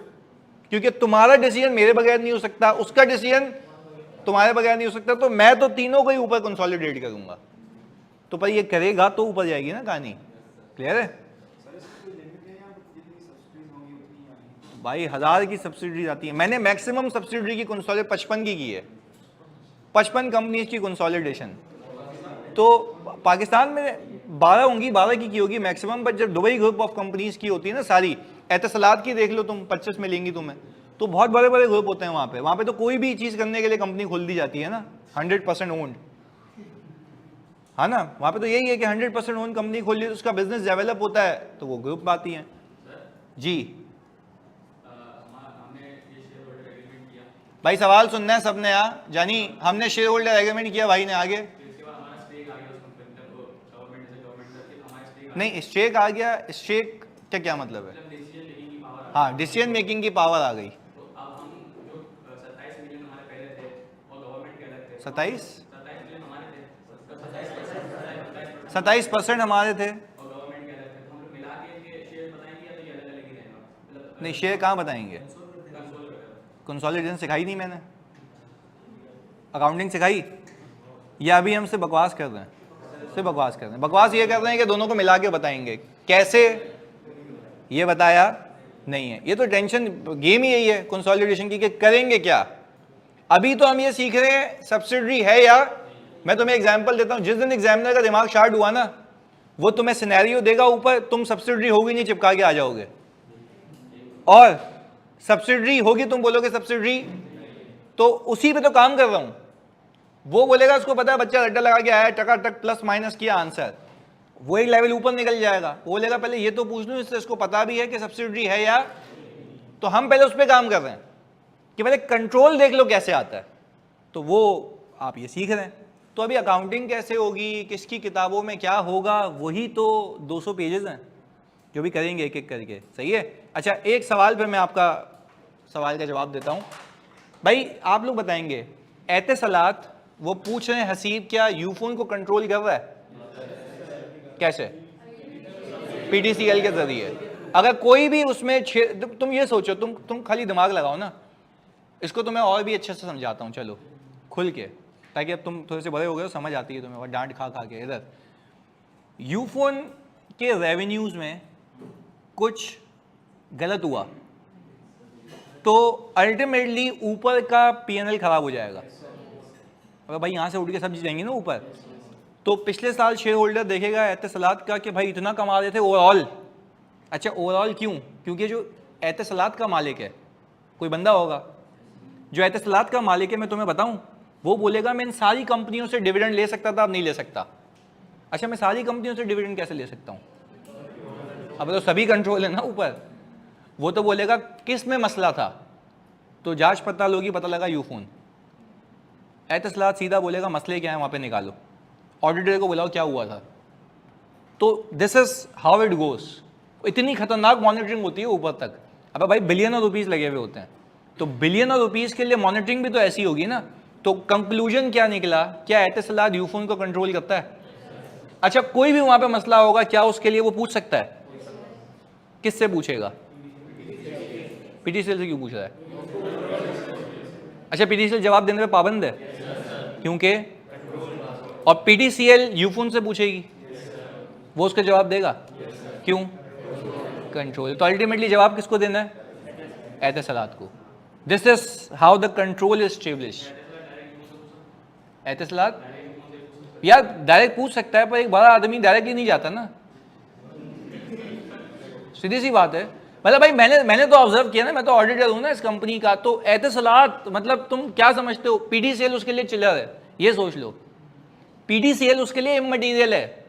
क्योंकि तुम्हारा डिसीजन मेरे बगैर नहीं हो सकता, उसका डिसीजन तुम्हारे बगैर नहीं हो सकता, तो मैं तो तीनों को ही ऊपर कंसोलिडेट करूंगा। तो पर ये करेगा तो ऊपर जाएगी ना कहानी। क्लियर है भाई? 1000 की सब्सिडी आती है, मैंने मैक्सिमम सब्सिडी की कंसोलिडेट 55 की है, 55 कंपनीज की कंसोलिडेशन। तो पाकिस्तान में 12 होंगी, 12 की होगी मैक्सिमम, बट जब दुबई ग्रुप ऑफ कंपनीज की होती है ना सारी, एतिसलात की देख लो तुम, 25 मिलेंगी तुम्हें, तो बहुत बड़े बड़े ग्रुप होते हैं वहां पे तो कोई भी चीज करने के लिए कंपनी खोल दी जाती है ना, 100% ओन्ड, है ना। वहां पे तो यही है कि 100% ओन कंपनी खोल ली तो उसका बिजनेस डेवलप होता है, तो वो ग्रुप आती है जी। भाई सवाल सुनना है सबने यहाँ, जानी हमने शेयर होल्डर एग्रीमेंट किया, भाई ने आगे नहीं, स्टेक आ गया, स्टेक क्या क्या मतलब है? हाँ, डिसीजन मेकिंग की पावर आ गई। 27% हमारे थे, नहीं शेयर कहाँ बताएंगे? कंसोलिडेशन सिखाई नहीं मैंने, अकाउंटिंग सिखाई, या अभी हमसे बकवास कर रहे हैं? सिर्फ बकवास कर रहे हैं। बकवास ये कर रहे हैं कि दोनों को मिला के बताएंगे, कैसे ये बताया नहीं है। ये तो टेंशन गेम ही यही है कंसोलिडेशन की कि करेंगे क्या। अभी तो हम ये सीख रहे हैं सब्सिडरी है या, मैं तुम्हें एग्जांपल देता हूं, जिस दिन एग्जामिनर का दिमाग शार्ट हुआ ना, वो तुम्हें सिनेरियो देगा ऊपर, तुम सब्सिडरी होगी नहीं चिपका के आ जाओगे, और सब्सिडरी होगी तुम बोलोगे सब्सिडरी, तो उसी पे तो काम कर रहा हूं। वो बोलेगा, उसको पता है बच्चा रट्टा लगा के आया, टकाटक प्लस माइनस किया आंसर, वो एक लेवल ऊपर निकल जाएगा, वो बोलेगा पहले ये तो पूछ लूं इससे, इसको पता भी है कि सब्सिडरी है या, तो हम पहले उस पर काम कर रहे हैं कि पहले कंट्रोल देख लो कैसे आता है, तो वो आप ये सीख रहे हैं। तो अभी अकाउंटिंग कैसे होगी, किसकी किताबों में क्या होगा, वही तो 200 पेजेस हैं जो भी करेंगे एक एक करके, सही है। अच्छा एक सवाल पे मैं आपका सवाल का जवाब देता हूँ। भाई आप लोग बताएंगे, एतिसलात वो पूछ रहे हैं हसीब क्या यूफोन को कंट्रोल कर रहा है? कैसे? पीडीसीएल के जरिए। अगर कोई भी उसमें तुम ये सोचो, तुम खाली दिमाग लगाओ ना, इसको तो मैं और भी अच्छे से समझाता हूँ, चलो खुल के, ताकि अब तुम थोड़े से बड़े हो गए हो, समझ आती है तुम्हें, डांट खा खा के। इधर यूफोन के रेवेन्यूज में कुछ गलत हुआ तो अल्टीमेटली ऊपर का पीएनएल खराब हो जाएगा। अगर भाई यहाँ से उठ के सब चीज जाएंगी ना ऊपर, तो पिछले साल शेयर होल्डर देखेगा एतिसलात का कि भाई इतना कमा रहे थे ओवरऑल। अच्छा ओवरऑल क्यों? क्योंकि जो एतिसलात का मालिक है, कोई बंदा होगा जो एतिसलात का मालिक है, मैं तुम्हें बताऊं, वो बोलेगा मैं इन सारी कंपनियों से डिविडेंड ले सकता था, अब नहीं ले सकता। अच्छा मैं सारी कंपनियों से डिविडेंड कैसे ले सकता हूँ? अब तो सभी कंट्रोल है ना ऊपर, वो तो बोलेगा किस में मसला था, तो जांच पड़ताल होगी, पता लगा यूफोन। एतसलात सीधा बोलेगा मसले क्या है वहां पे निकालो, ऑडिटर को बुलाओ क्या हुआ था। तो this is how it goes. इतनी खतरनाक मॉनिटरिंग होती है ऊपर तक। अब भाई बिलियन रुपीस लगे हुए होते हैं, तो बिलियन रुपीस के लिए मॉनिटरिंग भी तो ऐसी होगी ना। तो कंक्लूजन क्या निकला, क्या एतसलात यूफोन को कंट्रोल करता है? अच्छा, कोई भी वहां पे मसला होगा, क्या उसके लिए वो पूछ सकता है? किससे पूछेगा? पीटीसीएल से क्यों पूछ रहा है? अच्छा, पीटीसीएल जवाब देने पे पाबंद है क्योंकि, और पीटीसीएल यूफोन से पूछेगी, वो उसका जवाब देगा क्यों? कंट्रोल। तो अल्टीमेटली जवाब किसको देना है? एतसलात को। This is how the control is established. Etisalat यार डायरेक्ट पूछ सकता है, पर एक बड़ा आदमी डायरेक्टली नहीं जाता ना, सीधी सी बात है। मतलब भाई मैंने तो ऑब्जर्व किया ना, मैं तो ऑडिटर हूं ना इस कंपनी का, तो एतसलात मतलब तुम क्या समझते हो? पीडीसीएल उसके लिए चिल्लर है, ये सोच लो। पीडीसीएल उसके लिए इममटीरियल है,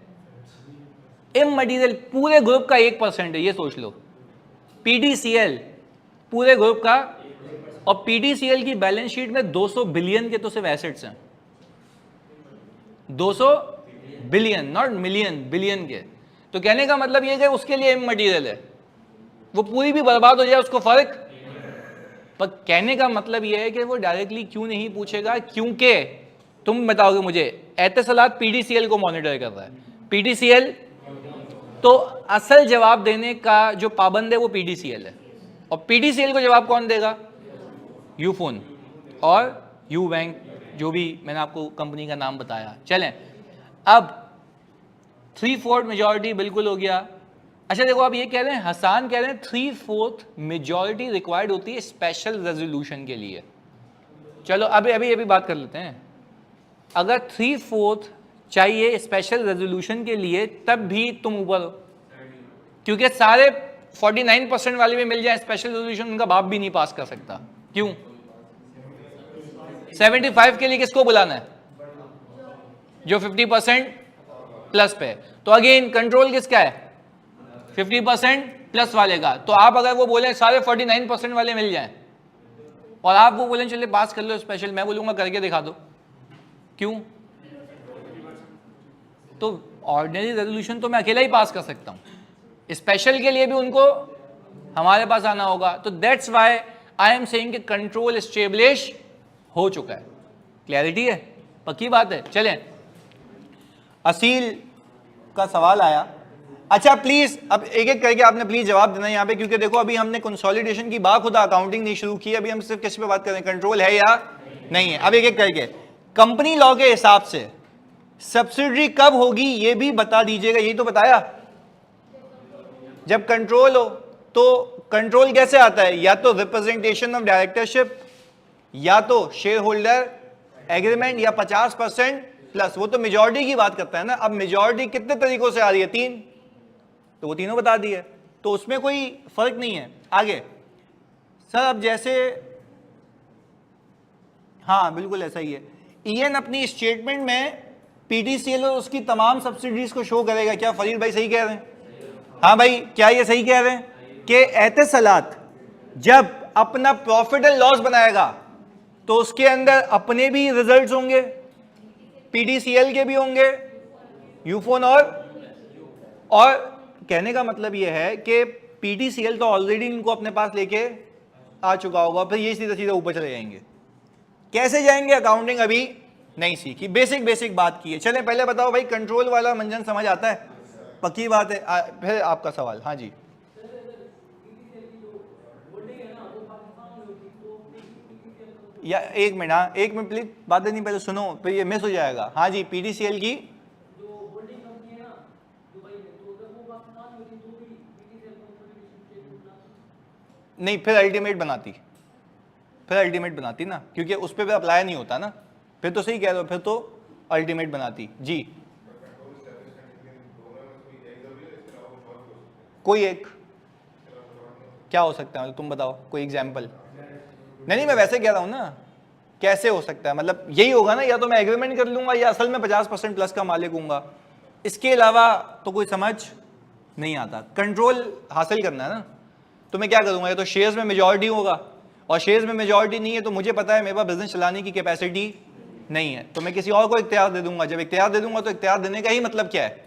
इममटीरियल पूरे ग्रुप का 1% है, ये सोच लो। पीडीसीएल पूरे ग्रुप का, और पीडीसीएल की बैलेंस शीट में 200 बिलियन के तो सिर्फ एसेट्स हैं, 200 बिलियन, नॉट मिलियन, बिलियन के। तो कहने का मतलब ये कि उसके लिए इममटीरियल है, वो पूरी भी बर्बाद हो जाए उसको फर्क। पर कहने का मतलब ये है कि वो डायरेक्टली क्यों नहीं पूछेगा, क्योंकि तुम बताओगे मुझे एतसलात पीडीसीएल को मॉनिटर कर रहा है, पीडीसीएल, तो असल जवाब देने का जो पाबंद है वो पीडीसीएल है, और पीडीसीएल को जवाब कौन देगा? यूफोन और यू बैंक, जो भी मैंने आपको कंपनी का नाम बताया। चलें, अब 3/4 मेजॉरिटी बिल्कुल हो गया। अच्छा देखो, आप ये कह रहे हैं, हसान कह रहे हैं 3/4 मेजॉरिटी रिक्वायर्ड होती है स्पेशल रेजोल्यूशन के लिए। चलो अभी बात कर लेते हैं। अगर 3/4 चाहिए स्पेशल रेजोल्यूशन के लिए, तब भी तुम ऊपर हो, क्योंकि सारे 49% वाले में मिल जाए स्पेशल रेजोल्यूशन, उनका बाप भी नहीं पास कर सकता। क्यों? 75 के लिए किसको बुलाना है? जो 50% प्लस पे। तो अगेन कंट्रोल किसका है? 50% प्लस वाले का। तो आप अगर वो बोले सारे 49% वाले मिल जाएं, और आप वो बोलें चलिए पास कर लो स्पेशल, मैं बोलूंगा करके दिखा दो। क्यों? तो ऑर्डिनरी रेजोल्यूशन तो मैं अकेला ही पास कर सकता हूं, स्पेशल के लिए भी उनको हमारे पास आना होगा। तो that's why I am saying कि कंट्रोल एस्टेब्लिश हो चुका है। क्लैरिटी है? पक्की बात है। चलें, असील का सवाल आया। अच्छा प्लीज अब एक एक करके आपने प्लीज जवाब देना यहाँ पे, क्योंकि देखो अभी हमने कंसोलिडेशन की बाखुदा अकाउंटिंग नहीं शुरू की, अभी हम सिर्फ किस पे बात कर रहे हैं, कंट्रोल है या नहीं है। अब एक एक करके, कंपनी लॉ के हिसाब से सब्सिडरी कब होगी ये भी बता दीजिएगा। यही तो बताया, जब कंट्रोल हो। तो कंट्रोल कैसे आता है? या तो रिप्रेजेंटेशन ऑफ डायरेक्टरशिप, या तो शेयर होल्डर एग्रीमेंट, या 50% प्लस। वो तो मेजॉरिटी की बात करता है ना। अब मेजॉरिटी कितने तरीकों से आ रही है? 3, तो वो तीनों बता दिए, तो उसमें कोई फर्क नहीं है। आगे सर, अब जैसे, हाँ बिल्कुल ऐसा ही है। ईएन अपनी स्टेटमेंट में पीटीसीएल और उसकी तमाम सब्सिडीज को शो करेगा। क्या फरीद भाई सही कह रहे हैं? हाँ भाई, क्या ये सही कह रहे हैं कि एतसलात जब अपना प्रॉफिट एंड लॉस बनाएगा तो उसके अंदर अपने भी रिजल्ट्स होंगे, पीटीसीएल के भी होंगे, यूफोन और कहने का मतलब यह है कि पीटीसीएल तो ऑलरेडी इनको अपने पास लेके आ चुका होगा, फिर ये सीधा सीधा ऊपर चले जाएंगे। कैसे जाएंगे? अकाउंटिंग अभी नहीं सीखी, बेसिक बात की है। चले पहले बताओ भाई, कंट्रोल वाला मंजन समझ आता है? पक्की बात है। फिर आपका सवाल। हाँ जी, या एक मिनट, हाँ एक मिनट प्लीज, बात नहीं पहले सुनो, फिर ये मिस हो जाएगा। हाँ जी, पीटीसीएल की नहीं, फिर अल्टीमेट बनाती ना, क्योंकि उस पर अप्लाई नहीं होता ना। फिर तो सही कह रहे हो, फिर तो अल्टीमेट बनाती। जी, कोई एक क्या हो सकता है? मतलब तुम बताओ कोई एग्जाम्पल। नहीं, मैं वैसे कह रहा हूं ना, कैसे हो सकता है? मतलब यही होगा ना, या तो मैं एग्रीमेंट कर लूंगा, या असल में 50% प्लस का मालिक हूंगा। इसके अलावा तो कोई समझ नहीं आता। कंट्रोल हासिल करना है ना, तो मैं क्या करूंगा, या तो शेयर्स में मेजॉरिटी होगा, और शेयर्स में मेजॉरिटी नहीं है तो मुझे पता है मेरे पास बिजनेस चलाने की कैपेसिटी नहीं है, तो मैं किसी और को इख्तियार दे दूंगा। जब इख्तियार दे दूंगा तो इख्तियार देने का ही मतलब क्या है,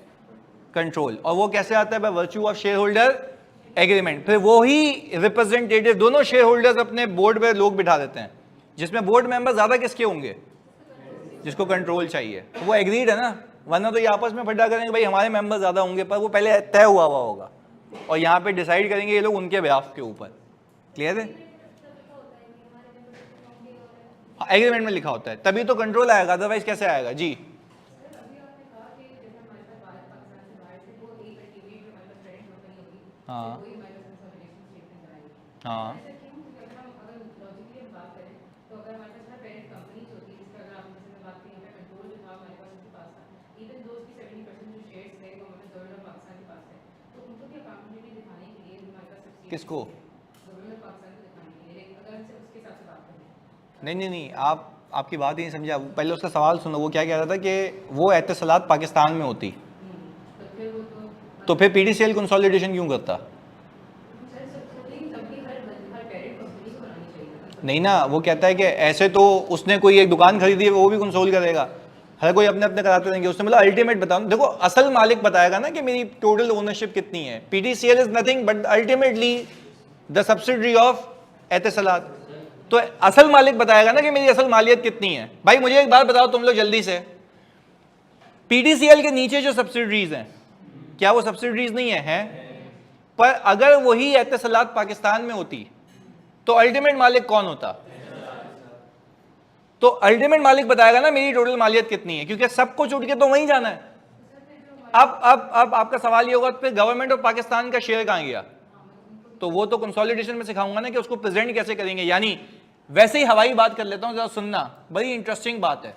कंट्रोल। और वो कैसे आता है, by virtue of share holder agreement. फिर वो ही रिप्रेजेंटेटिव, दोनों शेयर होल्डर्स अपने बोर्ड में लोग बिठा देते हैं, जिसमें बोर्ड मेंबर ज्यादा किसके होंगे, जिसको कंट्रोल चाहिए, वो एग्रीड है ना, वरना तो ये आपस में फड्डा करेंगे भाई हमारे मेंबर ज्यादा होंगे, पर वो पहले तय हुआ होगा और यहाँ पे डिसाइड करेंगे ये लोग उनके बिहाफ के ऊपर। क्लियर है, एग्रीमेंट में लिखा होता है तभी तो कंट्रोल आएगा, अदरवाइज कैसे आएगा जी। हाँ हाँ किसको, नहीं, आपकी बात ही नहीं समझा, पहले उसका सवाल सुनो। वो क्या कह रहा था कि वो एतसलात पाकिस्तान में होती तो फिर पीडीसीएल कंसोलिडेशन क्यों करता। नहीं ना, वो कहता है कि ऐसे तो उसने कोई एक दुकान खरीदी है वो भी कंसोल करेगा, हर कोई अपने अपने कराते रहेंगे। उसने बोला अल्टीमेट बताओ, देखो असल मालिक बताएगा ना कि मेरी टोटल ओनरशिप कितनी है। PDCL is nothing but ultimately the subsidiary of Etisalat, तो असल मालिक बताएगा ना कि मेरी असल मालियत कितनी है। भाई मुझे एक बात बताओ तुम लोग जल्दी से, पीडीसीएल के नीचे जो सब्सिडरीज हैं क्या वो सब्सिडरीज नहीं है? पर अगर वही एतसलात पाकिस्तान में होती तो अल्टीमेट मालिक कौन होता? तो अल्टीमेट मालिक बताएगा ना मेरी टोटल मालियत कितनी है, क्योंकि सबको छूट के तो वहीं जाना है। अब आपका सवाल ये होगा फिर गवर्नमेंट ऑफ पाकिस्तान का शेयर कहां गया? तो वो तो कंसोलिडेशन में सिखाऊंगा ना कि उसको प्रेजेंट कैसे करेंगे। यानी वैसे ही हवाई बात कर लेता हूं, जरा सुनना, बड़ी इंटरेस्टिंग बात है।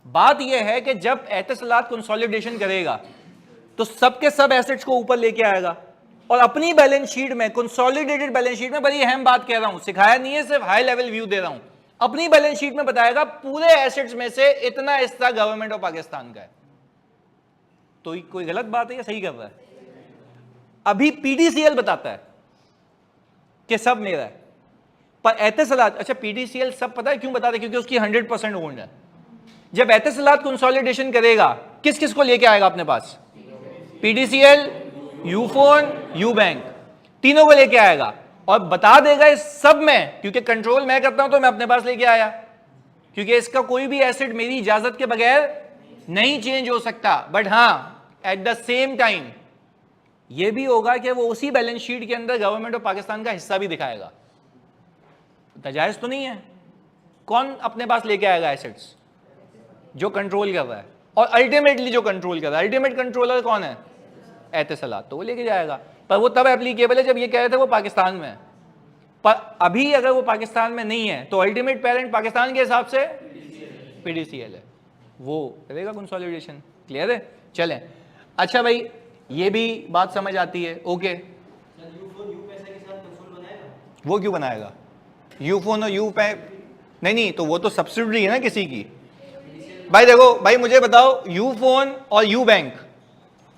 बात यह है कि जब एतसलात कंसोलिडेशन करेगा तो सबके सब एसेट्स को ऊपर लेके आएगा और अपनी बैलेंस शीट में, कंसोलिडेटेड बैलेंस शीट में, बड़ी अहम बात कह रहा हूं, सिखाया नहीं है, सिर्फ हाई लेवल व्यू दे रहा हूं, अपनी बैलेंस शीट में बताएगा पूरे एसेट्स में से इतना हिस्सा गवर्नमेंट ऑफ पाकिस्तान का है। तो कोई गलत बात है या सही कर रहा है? अभी पीडीसीएल बताता है कि सब मेरा है, पर एतसलात, अच्छा पीडीसीएल सब पता है क्यों बताता है? क्योंकि उसकी 100% ओन्ड है। जब एतसलात कंसोलिडेशन करेगा किस किस को लेके आएगा अपने पास? पीडीसीएल, यूफोन, यू बैंक, तीनों को लेके आएगा और बता देगा इस सब में, क्योंकि कंट्रोल मैं करता हूं तो मैं अपने पास लेके आया, क्योंकि इसका कोई भी एसेट मेरी इजाजत के बगैर नहीं चेंज हो सकता। बट हां एट द सेम टाइम यह भी होगा कि वो उसी बैलेंस शीट के अंदर गवर्नमेंट ऑफ पाकिस्तान का हिस्सा भी दिखाएगा। नाजायज तो नहीं है। कौन अपने पास लेके आएगा एसेट्स? जो कंट्रोल कर रहा है, और अल्टीमेटली जो कंट्रोल कर रहा है, अल्टीमेट कंट्रोलर कौन है? एतसलात, तो वो लेके जाएगा। पर वो तब एप्लीकेबल है जब ये कह रहे थे वो पाकिस्तान में है, पर अभी अगर वो पाकिस्तान में नहीं है तो अल्टीमेट पेरेंट पाकिस्तान के हिसाब से पीडीसीएल है, वो करेगा कंसोलिडेशन। क्लियर है? चलें, अच्छा भाई ये भी बात समझ आती है, ओके। वो क्यों बनाएगा? यूफोन और यू पे नहीं, तो वो तो सब्सिडरी है ना किसी की। भाई देखो भाई मुझे बताओ, यूफोन और यू बैंक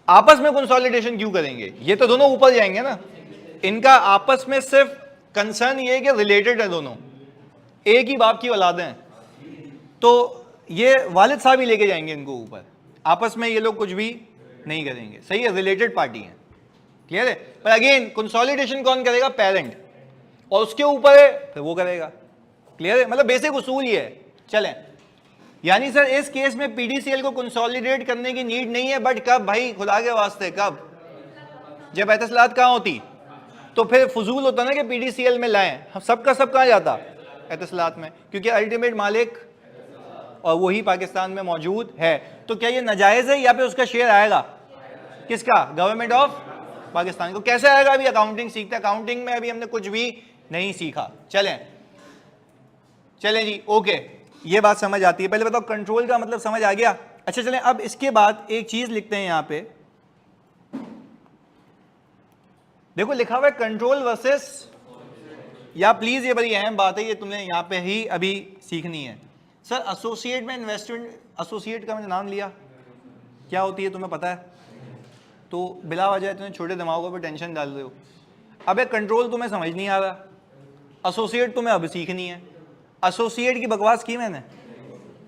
आपस में कंसोलिडेशन क्यों करेंगे? ये तो दोनों ऊपर जाएंगे ना। इनका आपस में सिर्फ कंसर्न ये है कि रिलेटेड है, दोनों एक ही बाप की औलाद हैं, तो ये वालिद साहब ही लेके जाएंगे इनको ऊपर। आपस में ये लोग कुछ भी नहीं करेंगे, सही है, रिलेटेड पार्टी है। क्लियर है? पर अगेन कंसोलिडेशन कौन करेगा? पेरेंट, और उसके ऊपर है फिर वो करेगा। क्लियर है? मतलब बेसिक उसूल ये है। चलें, यानी सर इस केस में पीडीसीएल को कंसोलिडेट करने की नीड नहीं है, बट कब भाई, खुदा के वास्ते कब? जब एतसलात कहां होती, तो फिर फजूल होता ना कि पीडीसीएल में लाएं, सबका सब कहां जाता? एतसलात में, क्योंकि अल्टीमेट मालिक और वही पाकिस्तान में मौजूद है। तो क्या ये नाजायज है या फिर उसका शेयर आएगा? किसका? गवर्नमेंट ऑफ पाकिस्तान को। कैसे आएगा? अभी अकाउंटिंग सीखते हैं, अकाउंटिंग में अभी हमने कुछ भी नहीं सीखा। चलें जी, ओके, ये बात समझ आती है। पहले बताओ कंट्रोल का मतलब समझ आ गया? अच्छा चलें, अब इसके बाद एक चीज लिखते हैं यहां पे, देखो लिखा हुआ है कंट्रोल वर्सेस, या प्लीज ये बड़ी अहम बात है, ये तुमने यहां पे ही अभी सीखनी है। सर एसोसिएट में इन्वेस्टमेंट, एसोसिएट का मैंने नाम लिया, क्या होती है तुम्हें पता है? तो बिला वजह इतने छोटे दिमागों पर टेंशन डाल रहे हो। अबे कंट्रोल तुम्हें समझ नहीं आ रहा, एसोसिएट तुम्हें अब सीखनी है। एसोसिएट की बकवास की मैंने,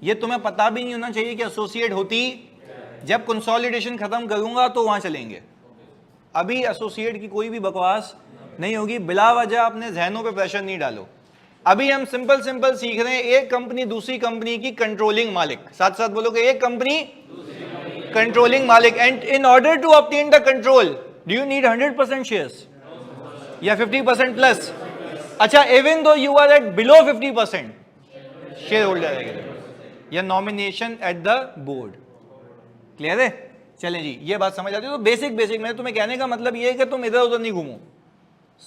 ये तुम्हें पता भी नहीं होना चाहिए कि एसोसिएट होती, जब कंसोलिडेशन खत्म करूंगा तो वहां चलेंगे। अभी एसोसिएट की कोई भी बकवास नहीं होगी, बिला वजह अपने जहनों पे प्रेशर नहीं डालो। अभी हम सिंपल सिंपल सीख रहे हैं, एक कंपनी दूसरी कंपनी की कंट्रोलिंग मालिक, साथ साथ बोलोगे एक कंपनी कंट्रोलिंग मालिक, and in order to obtain the control do you need 100% shares या 50% प्लस? अच्छा, even though you are at below 50% shareholder है या nomination at the board. Clear है? चलें जी, ये बात समझ आती है। तो बेसिक मैं तुम्हें कहने का मतलब ये है कि तुम इधर उधर नहीं घूमो,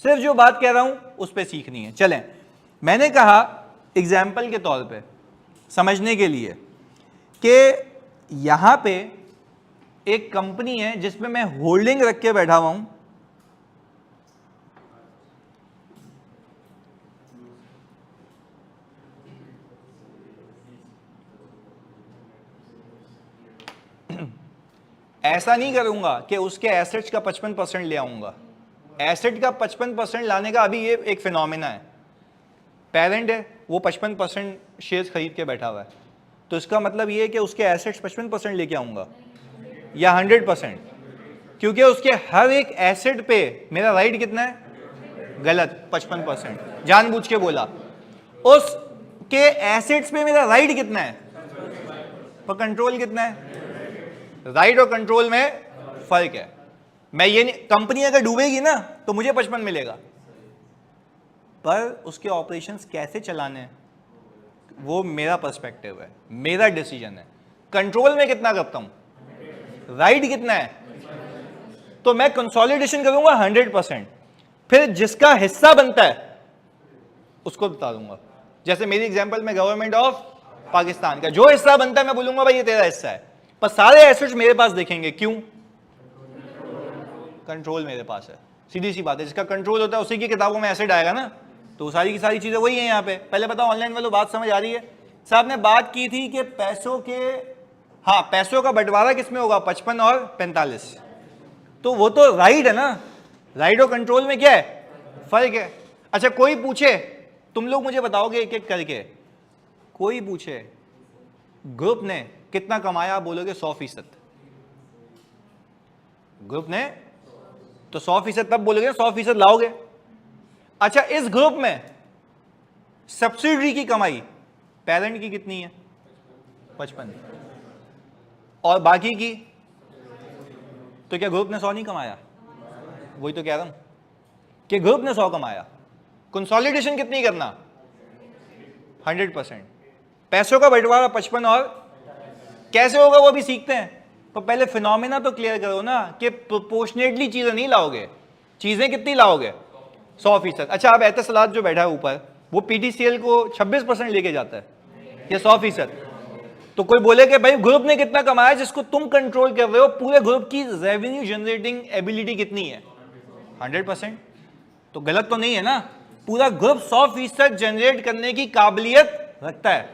सिर्फ जो बात कह रहा हूं उस पर सीखनी है। चलें, मैंने कहा एग्जाम्पल के तौर पे समझने के लिए कि यहां पे एक कंपनी है जिसमें मैं होल्डिंग रख के बैठा हुआ हूं, ऐसा नहीं करूंगा कि उसके एसेट्स का 55% ले आऊंगा। एसेट का 55% लाने का अभी ये एक फिनोमिना है। पेरेंट है, वो 55% शेयर्स खरीद के बैठा हुआ है, तो इसका मतलब ये है कि उसके एसेट्स 55% लेके आऊंगा या 100%, क्योंकि उसके हर एक एसेट पे मेरा राइट कितना है? गलत, 55%। जानबूझ के बोला। उसके एसेट्स पे मेरा राइट कितना है? पर कंट्रोल कितना है? राइट और कंट्रोल में फर्क है। मैं ये नहीं, कंपनी अगर डूबेगी ना तो मुझे 55 मिलेगा, पर उसके ऑपरेशंस कैसे चलाने हैं वो मेरा पर्सपेक्टिव है, मेरा डिसीजन है। कंट्रोल में कितना करता हूं, राइट कितना है, तो मैं कंसोलिडेशन करूंगा 100%, फिर जिसका हिस्सा बनता है उसको बता दूंगा। जैसे मेरी एग्जांपल में गवर्नमेंट ऑफ पाकिस्तान का जो हिस्सा बनता है मैं बोलूंगा भाई ये तेरा हिस्सा है, पर सारे एसेट्स मेरे पास देखेंगे। क्यों? कंट्रोल मेरे पास है, सीधी सी बात है। जिसका कंट्रोल होता है उसी की किताबों में एसेट आएगा ना, तो सारी की सारी चीजें वही है यहाँ पे। पहले बताओ ऑनलाइन वालों, बात समझ आ रही है? साहब ने बात की थी कि पैसों के, हाँ पैसों का बंटवारा किसमें होगा? 55 और 45। तो वो तो राइट है ना, राइट और कंट्रोल में क्या है? फर्क है। अच्छा, कोई पूछे, तुम लोग मुझे बताओगे एक एक करके, कोई पूछे ग्रुप ने कितना कमाया, बोलोगे 100%। ग्रुप ने तो 100% तब बोलोगे, 100% लाओगे। अच्छा, इस ग्रुप में सब्सिडरी की कमाई पेरेंट की कितनी है? 55, और बाकी की? तो क्या ग्रुप ने 100 नहीं कमाया? वही तो कह रहा हूं कि ग्रुप ने 100 कमाया। कंसोलिडेशन कितनी करना? 100%। पैसों का बंटवारा 55 और कैसे होगा वो भी सीखते हैं, तो पहले फिनोमेना तो क्लियर करो ना कि प्रोपोर्शनेटली चीजें नहीं लाओगे। चीजें कितनी लाओगे? 100%। अच्छा, अब एहतसलात जो बैठा है ऊपर, वो पीटीसीएल को 26% लेके जाता है या 100%? तो कोई बोले कि भाई ग्रुप ने कितना कमाया, जिसको तुम कंट्रोल कर रहे हो, पूरे ग्रुप की रेवेन्यू जनरेटिंग एबिलिटी कितनी है? 100%। तो गलत तो नहीं है ना, पूरा ग्रुप 100% जनरेट करने की काबिलियत रखता है।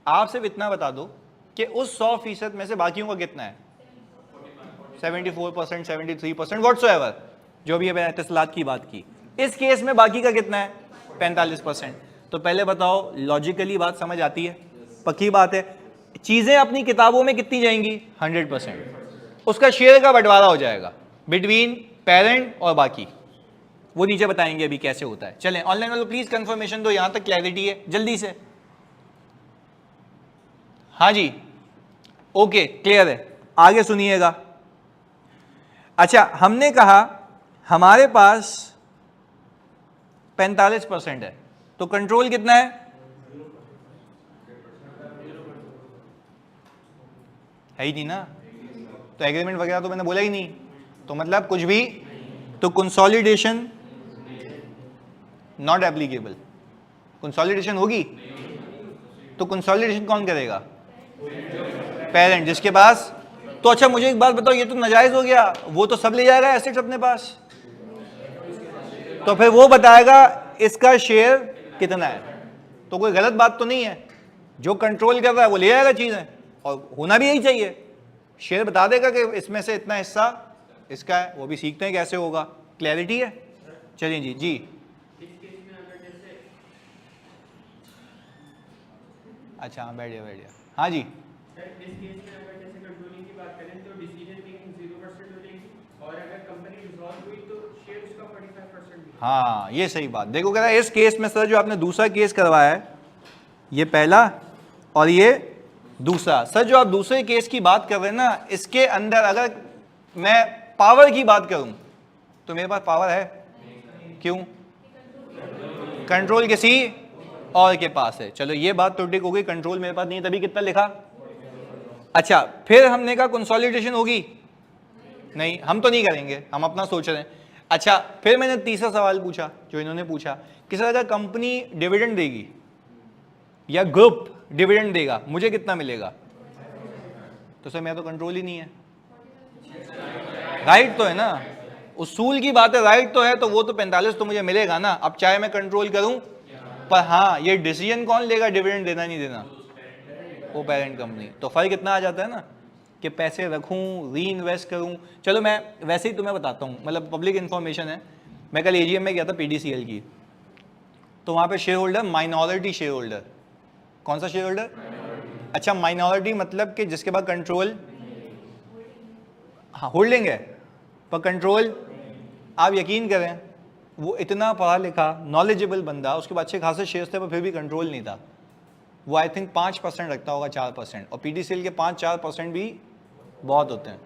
आप सिर्फ इतना बता दो कि उस 100% में से बाकियों का कितना है? 74%, 73%, व्हाटसोएवर, जो भी है एहतसलात की बात की। इस केस में बाकी का कितना है? 45%। तो पहले बताओ, लॉजिकली बात समझ आती है? पक्की बात है। चीजें अपनी किताबों में कितनी जाएंगी? 100%। उसका शेयर का बंटवारा हो जाएगा बिटवीन पेरेंट और बाकी, वो नीचे बताएंगे अभी कैसे होता है। चलें, ऑनलाइन वालों प्लीज कंफर्मेशन दो, यहां तक क्लैरिटी है जल्दी से? हाँ जी, ओके, क्लियर है। आगे सुनिएगा। अच्छा, हमने कहा हमारे पास 45% है, तो कंट्रोल कितना है? है ही नहीं ना, तो एग्रीमेंट वगैरह तो मैंने बोला ही नहीं, तो मतलब कुछ भी, तो कंसोलिडेशन नॉट एप्लीकेबल। कंसोलिडेशन होगी तो कंसोलिडेशन कौन करेगा? पेरेंट, जिसके पास। तो अच्छा मुझे एक बात बताओ, ये तो नाजायज हो गया, वो तो सब ले जाएगा एसेट्स अपने पास, तो फिर वो बताएगा इसका शेयर कितना है। तो कोई गलत बात तो नहीं है, जो कंट्रोल कर रहा है वो ले जाएगा चीजें, और होना भी यही चाहिए। शेयर बता देगा कि इसमें से इतना हिस्सा इसका है, वो भी सीखते हैं कैसे होगा। क्लैरिटी है? चलिए जी जी। अच्छा हाँ, बैठिए बैठिए। हाँ जी, हाँ ये सही बात। देखो कह रहा है इस केस में सर जो आपने दूसरा केस करवाया है, ये पहला और ये दूसरा, सर जो आप दूसरे केस की बात कर रहे हैं ना, इसके अंदर अगर मैं पावर की बात करूं तो मेरे पास पावर है। क्यों? कंट्रोल किसी और के पास है। चलो ये बात तो ठीक हो गई, कंट्रोल मेरे पास नहीं है तभी कितना लिखा। अच्छा फिर हमने कहा कंसोलिडेशन होगी? नहीं, हम तो नहीं करेंगे, हम अपना सोच रहे हैं। अच्छा फिर मैंने तीसरा सवाल पूछा जो इन्होंने पूछा कि सर अगर कंपनी डिविडेंड देगी या ग्रुप डिविडेंड देगा मुझे कितना मिलेगा? तो सर मेरा तो कंट्रोल ही नहीं है। राइट तो है ना, उसूल की बात है, राइट तो है, तो वो तो 45 तो मुझे मिलेगा ना, अब चाहे मैं कंट्रोल करूं। पर हाँ ये डिसीजन कौन लेगा डिविडेंड देना नहीं देना? वो पेरेंट कंपनी। तो फर्क कितना आ जाता है ना कि पैसे रखूं, री इन्वेस्ट करूं। चलो मैं वैसे ही तुम्हें बताता हूं, मतलब पब्लिक इंफॉर्मेशन है। मैं कल एजीएम में गया था पीडीसीएल की, तो वहां पे share holder minority share holder. कौन सा शेयर होल्डर? अच्छा माइनॉरिटी मतलब कि जिसके पास कंट्रोल, हाँ होल्डिंग है पर कंट्रोल। आप यकीन करें वो इतना पढ़ा लिखा नॉलेजेबल बंदा, उसके बाद अच्छे खासे शेयर्स थे पर फिर भी कंट्रोल नहीं था। वो आई थिंक 5% रखता होगा, 4%, और पीडीसीएल के 5-4% भी बहुत होते हैं।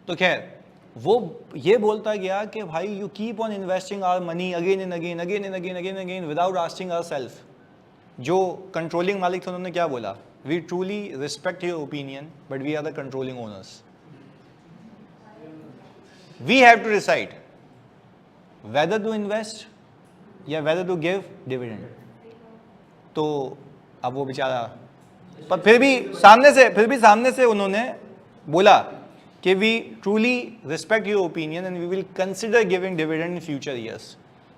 तो खैर वो ये बोलता गया कि भाई you keep on investing our money again and again again and again again again without asking ourself. जो कंट्रोलिंग मालिक थे उन्होंने क्या बोला? We truly respect your opinion but we are the controlling owners. We have to decide whether to invest या whether to give dividend। तो अब वो बेचारा, पर फिर भी सामने से उन्होंने बोला कि we truly respect your opinion and we will consider giving dividend in future years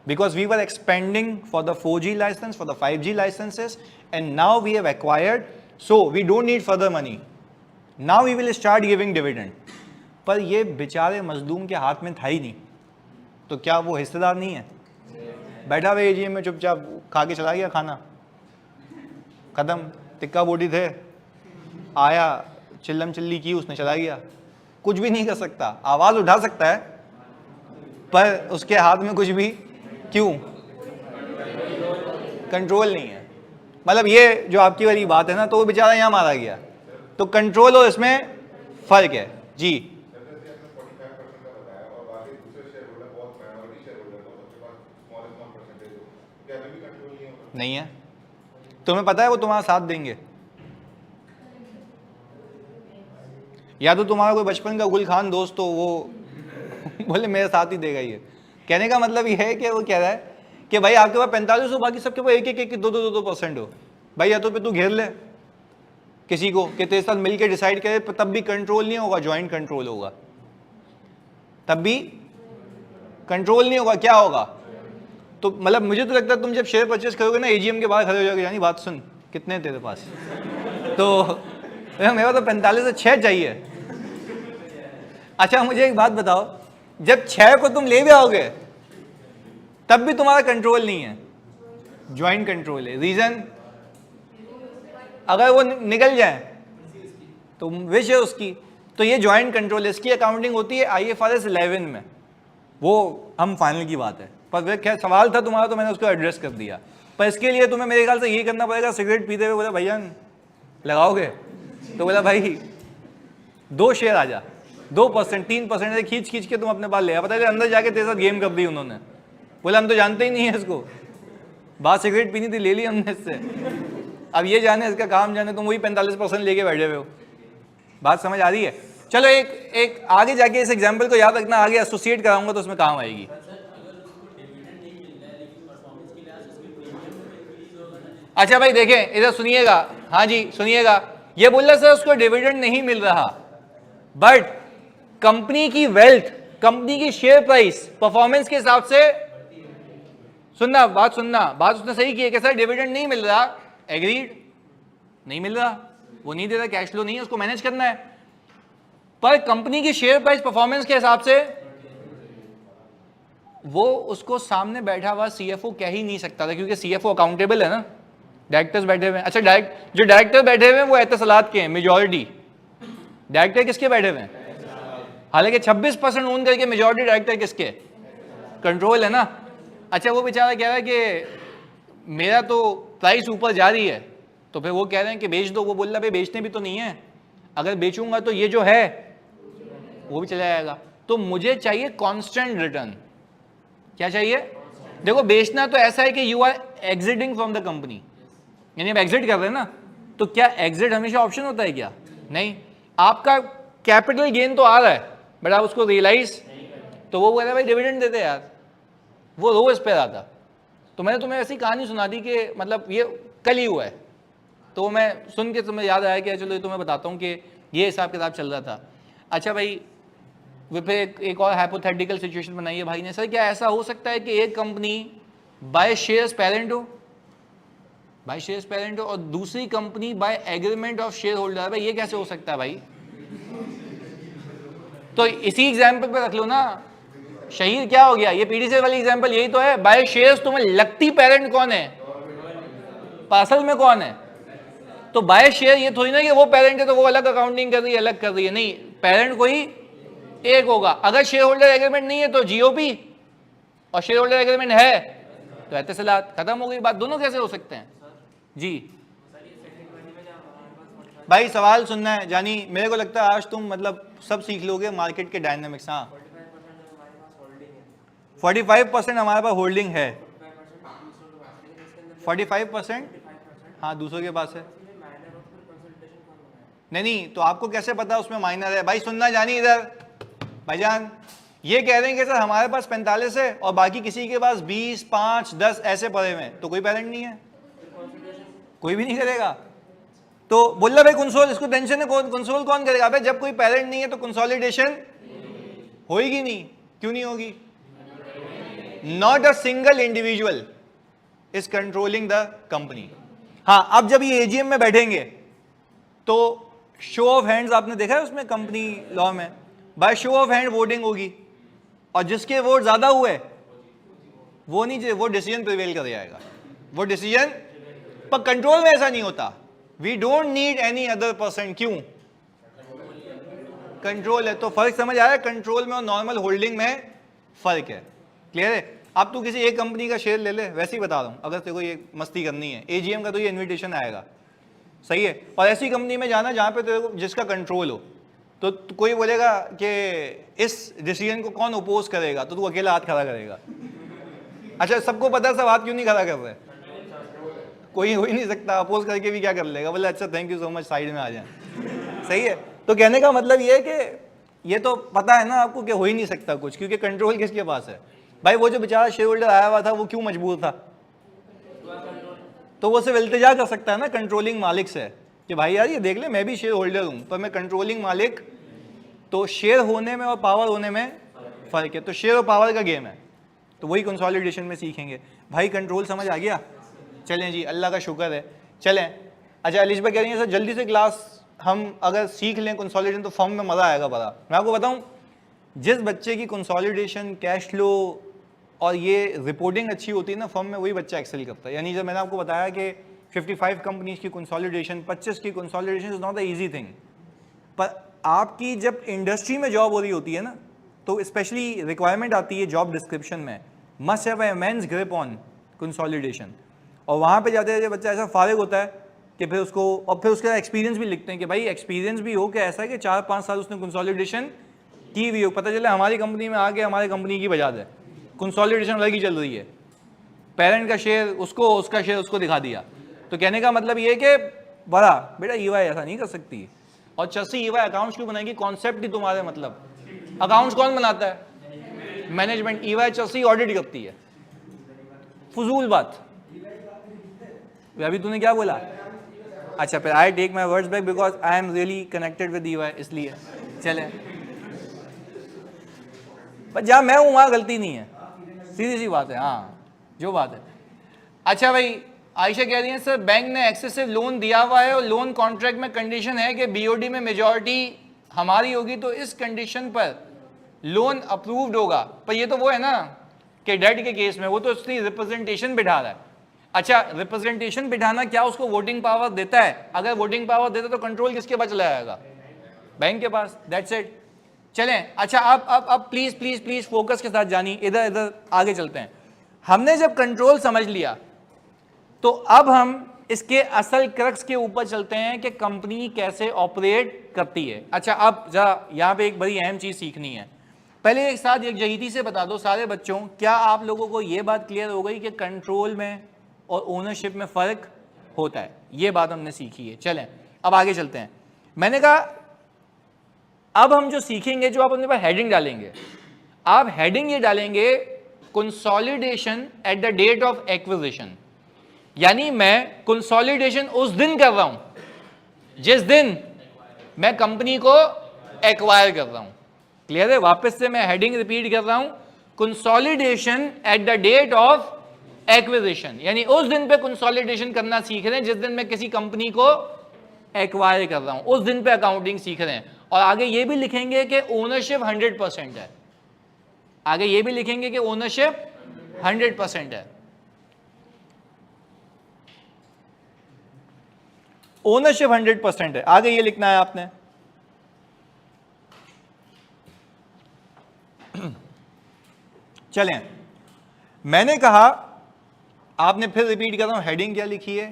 because we were expanding for the 4G license, for the 5G licenses, and now we have acquired, so we don't need further money, now we will start giving dividend। पर ये बेचारे मजलूम के हाथ में था ही नहीं, तो क्या वो हिस्सेदार नहीं है? बैठा हुआ एजीएम में चुपचाप खा के चला गया खाना, खत्म, टिक्का बोटी थे, आया चिल्लम चिल्ली की, उसने चला गया। कुछ भी नहीं कर सकता, आवाज उठा सकता है पर उसके हाथ में कुछ भी, क्यों? कंट्रोल नहीं है। मतलब ये जो आपकी वाली बात है ना, तो वो बेचारा यहाँ मारा गया। तो कंट्रोल और इसमें फर्क है जी। नहीं है, तुम्हें पता है वो तुम्हारा साथ देंगे, या तो तुम्हारा कोई बचपन का गुलखान दोस्त हो वो बोले मेरे साथ ही देगा। ये कहने का मतलब ये है कि वो कह रहा है कि भाई आपके पास 45 हो, बाकी सबके पास एक 2% हो भाई, या तो पे तू घेर ले किसी को कि तेरे साथ मिलके डिसाइड करे, तब भी कंट्रोल नहीं होगा, ज्वाइंट कंट्रोल होगा, तब भी कंट्रोल नहीं होगा। क्या होगा? तो मतलब मुझे तो लगता है तुम जब शेयर परचेस करोगे ना, एजीएम के बाहर खड़े हो जाओगे, यानी बात सुन कितने तेरे पास, तो मेरा तो 45 से 6 चाहिए। अच्छा मुझे एक बात बताओ, जब 6 को तुम ले भी आओगे तब भी तुम्हारा कंट्रोल नहीं है, ज्वाइंट कंट्रोल है। रीजन, अगर वो निकल जाए तो विश है उसकी, तो ये ज्वाइंट कंट्रोल है। इसकी अकाउंटिंग होती है IFRS 11 में, वो हम फाइनल की बात है। पर खैर सवाल था तुम्हारा तो मैंने उसको एड्रेस कर दिया। पर इसके लिए तुम्हें मेरे ख्याल से ये करना पड़ेगा, सिगरेट पीते हुए बोला भैया लगाओगे, तो बोला भाई 2 शेयर आ जा, 2% 3% से खींच खींच के तुम अपने पास ले आ। पता है अंदर जाके तेरे साथ गेम कर दी उन्होंने, बोला हम तो जानते ही नहीं है इसको, बात सिगरेट पीनी थी ले ली हमने इससे, अब ये जाने इसका काम जाने, तुम वही 45% लेके बैठे हुए हो। बात समझ आ रही है? चलो एक आगे जाके इस एग्जाम्पल को याद रखना, आगे एसोसिएट कराऊंगा तो उसमें काम आएगी। अच्छा भाई देखें इधर सुनिएगा, हाँ जी सुनिएगा, ये बोल रहा सर उसको डिविडेंड नहीं मिल रहा, बट कंपनी की वेल्थ, कंपनी की शेयर प्राइस परफॉर्मेंस के हिसाब से, सुनना बात उसने सही की है कि सर डिविडेंड नहीं मिल रहा, एग्रीड, नहीं मिल रहा, वो नहीं दे रहा, कैश फ्लो नहीं है, उसको मैनेज करना है, पर कंपनी की शेयर प्राइस परफॉर्मेंस के हिसाब से वो उसको सामने बैठा हुआ सीएफओ कह ही नहीं सकता था, क्योंकि सीएफओ अकाउंटेबल है ना, डायरेक्टर्स बैठे हुए हैं। अच्छा जो डायरेक्टर बैठे हुए हैं वो एतसलात के हैं, मेजॉरिटी डायरेक्टर किसके बैठे हुए हैं, हालांकि 26% ओन करके मेजॉरिटी डायरेक्टर किसके, कंट्रोल है ना। अच्छा वो बेचारा कह रहा है कि मेरा तो प्राइस ऊपर जा रही है, तो फिर वो कह रहे हैं कि बेच दो, वो बोल रहा भाई बेचने भी तो नहीं है, अगर बेचूंगा तो ये जो है वो भी चला जाएगा, तो मुझे चाहिए कांस्टेंट रिटर्न। क्या चाहिए, देखो बेचना तो ऐसा है कि you are exiting from the company, यानी आप एग्जिट कर रहे हैं ना, तो क्या एग्जिट हमेशा ऑप्शन होता है क्या, नहीं, आपका कैपिटल गेन तो आ रहा है बट आप उसको रियलाइज, तो वो बोला भाई डिविडेंड देते यार, वो रोज पे रहा था। तो मैंने तुम्हें ऐसी कहानी सुना दी कि मतलब ये कल ही हुआ है, तो मैं सुन के तुम्हें याद आया कि चलो ये तुम्हें बताता हूँ कि ये हिसाब किताब चल रहा था। अच्छा भाई वे फिर एक और हाइपोथेटिकल सिचुएशन बनाई है भाई ने, सर क्या ऐसा हो सकता है कि एक कंपनी बाय शेयर्स पेरेंट हो, बाय शेयर्स पेरेंट हो और दूसरी company by agreement of share holder, भाई ये कैसे हो सकता है भाई, तो इसी एग्जाम्पल पे रख लो ना, शहीद क्या हो गया, ये पीडीसी वाली एग्जांपल यही तो है, बाय शेयर्स तुम्हें लगती पेरेंट कौन है, पार्सल में कौन है, तो बाय शेयर ये थोड़ी ना कि वो पेरेंट है तो वो अलग अकाउंटिंग कर रही है, अलग कर रही है, नहीं, पेरेंट कोई एक होगा। अगर शेयर होल्डर एग्रीमेंट नहीं है तो जीओपी, और शेयर होल्डर एग्रीमेंट है तो एतसलात, खत्म हो गई बात, दोनों कैसे हो सकते हैं जी। भाई सवाल सुनना है जानी, मेरे को लगता है आज तुम मतलब सब सीख लोगे मार्केट के डायनामिक्स। हाँ 45% हमारे पास होल्डिंग है, 45% हाँ दूसरों के पास है, नहीं तो आपको कैसे पता उसमें माइनर है, भाई सुनना जानी इधर, भाईजान ये कह रहे हैं कि सर हमारे पास 45 है और बाकी किसी के पास 20, 5, 10 ऐसे पड़े हुए हैं, तो कोई पेरेंट नहीं है, कोई भी नहीं करेगा, तो बोल भाई कंसोल, इसको टेंशन है कंसोल कौन करेगा, भाई जब कोई पेरेंट नहीं है तो कंसोलिडेशन होगी नहीं, क्यों नहीं होगी, not a single individual is controlling the company. हाँ अब जब ये एजीएम में बैठेंगे तो शो ऑफ हैंड्स आपने देखा है उसमें कंपनी लॉ में, by show of hand voting होगी और जिसके वोट ज्यादा हुए वो नहीं, वो डिसीजन प्रिवेल कर जाएगा, वो डिसीजन, पर कंट्रोल में ऐसा नहीं होता, we don't need any other person, क्यों, कंट्रोल है, तो फर्क समझ आया, कंट्रोल में और नॉर्मल होल्डिंग में फर्क है, क्लियर है। अब तू किसी एक कंपनी का शेयर ले ले, वैसे ही बता रहा हूं, अगर तेरे को ये मस्ती करनी है, एजीएम का तो ये इनविटेशन आएगा, सही है, और ऐसी कंपनी में जाना जहां पे तेरे को जिसका कंट्रोल हो, तो कोई बोलेगा कि इस डिसीजन को कौन अपोज करेगा, तो तू अकेला हाथ खड़ा करेगा, अच्छा सबको पता है सब हाथ क्यों नहीं खड़ा कर रहे, कोई हो ही नहीं सकता, अपोज करके भी क्या कर लेगा, बोले अच्छा thank you so much side में आ जाए, सही है, तो कहने का मतलब ये है कि ये तो पता है ना आपको कि हो ही नहीं सकता कुछ, क्योंकि कंट्रोल किसके पास है, भाई वो जो बेचारा शेयर होल्डर आया हुआ था वो क्यों मजबूर था, तो वो सिर्फ इल्तिजा कर सकता है ना कंट्रोलिंग मालिक से कि भाई यार ये देख ले मैं भी शेयर होल्डर हूं पर मैं कंट्रोलिंग मालिक, तो शेयर होने में और पावर होने में फर्क है, तो शेयर और पावर का गेम है, तो वही कंसोलिडेशन में सीखेंगे। भाई कंट्रोल समझ आ गया, चलें जी अल्लाह का शुक्र है, चलें। अच्छा अलीश भाई कह रही हैं सर जल्दी से क्लास हम अगर सीख लें कंसोलिडेशन तो फॉर्म में मज़ा आएगा बड़ा। मैं आपको बताऊं जिस बच्चे की कंसोलिडेशन, कैश फ्लो और ये रिपोर्टिंग अच्छी होती है ना फर्म में, वही बच्चा एक्सेल करता है। यानी जब मैंने आपको बताया कि 55 कंपनीज की कंसोलिडेशन, 25 की consolidation is not the easy thing, पर आपकी जब इंडस्ट्री में जॉब हो रही होती है ना तो स्पेशली रिक्वायरमेंट आती है जॉब डिस्क्रिप्शन में, must have immense grip on consolidation, और वहाँ पे जाते जाते बच्चा ऐसा फारिग होता है कि फिर उसको, और फिर उसका एक्सपीरियंस भी लिखते हैं कि भाई एक्सपीरियंस भी हो कि ऐसा है कि 4-5 साल उसने कंसोलिडेशन की हुई हो, पता चले हमारी कंपनी में आके हमारी कंपनी की बजा दे, कंसोलिडेशन अलग ही चल रही है, पेरेंट का शेयर उसको, उसका शेयर उसको दिखा दिया। तो कहने का मतलब ये है कि बड़ा बेटा ईवाई ऐसा नहीं कर सकती, और चसी ईवाई अकाउंट्स क्यों बनाएगी, कॉन्सेप्ट ही तुम्हारे मतलब, अकाउंट्स कौन बनाता है, मैनेजमेंट, ईवाई चसी ऑडिट करती है, फजूल बात। अभी तूने क्या बोला, अच्छा फिर I take my words back because I am really connected with EY, इसलिए चले, पर जहाँ मैं हूँ वहाँ गलती नहीं है, सीधी सी बात है, हाँ जो बात है। अच्छा भाई आयशा कह रही है सर बैंक ने एक्सेसिव लोन दिया हुआ है और लोन कॉन्ट्रैक्ट में कंडीशन है कि बीओडी में मेजॉरिटी हमारी होगी, तो इस कंडीशन पर लोन अप्रूव्ड होगा, पर ये तो वो है ना कि डेट के केस में वो तो उसकी रिप्रेजेंटेशन बिठा रहा है। अच्छा, रिप्रेजेंटेशन बिठाना क्या उसको वोटिंग पावर देता है? अगर वोटिंग पावर देता तो कंट्रोल किसके पास चला जाएगा? बैंक के पास। That's it. चलें, अच्छा अब प्लीज प्लीज प्लीज फोकस के साथ जानिए, इधर इधर आगे चलते हैं। हमने जब कंट्रोल समझ लिया तो अब हम इसके असल क्रक्स के ऊपर चलते हैं कि कंपनी कैसे ऑपरेट करती है। अच्छा, अब जरा यहां पे एक बड़ी अहम चीज सीखनी है। पहले एक साथ एक जहीती से बता दो सारे बच्चों, क्या आप लोगों को यह बात क्लियर हो गई कि कंट्रोल में और ओनरशिप में फर्क होता है? यह बात हमने सीखी है। चलें अब आगे चलते हैं। मैंने कहा अब हम जो सीखेंगे, जो आप अपने पास हेडिंग डालेंगे, आप हेडिंग ये डालेंगे consolidation at the date of acquisition. यानी मैं कंसोलिडेशन उस दिन कर रहा हूं जिस दिन मैं कंपनी को एक्वायर कर रहा हूं। क्लियर है? वापस से मैं हेडिंग रिपीट कर रहा हूं, consolidation at the date of acquisition, यानी उस दिन पे कंसोलिडेशन करना सीख रहे हैं जिस दिन मैं किसी कंपनी को एक्वायर कर रहा हूं, उस दिन पे अकाउंटिंग सीख रहे हैं। और आगे ये भी लिखेंगे कि ओनरशिप 100% है। आगे ये भी लिखेंगे कि ओनरशिप 100% है। ओनरशिप 100% है, आगे ये लिखना है आपने। चलें, मैंने कहा, आपने फिर रिपीट कर रहा हूं, हेडिंग क्या लिखी है?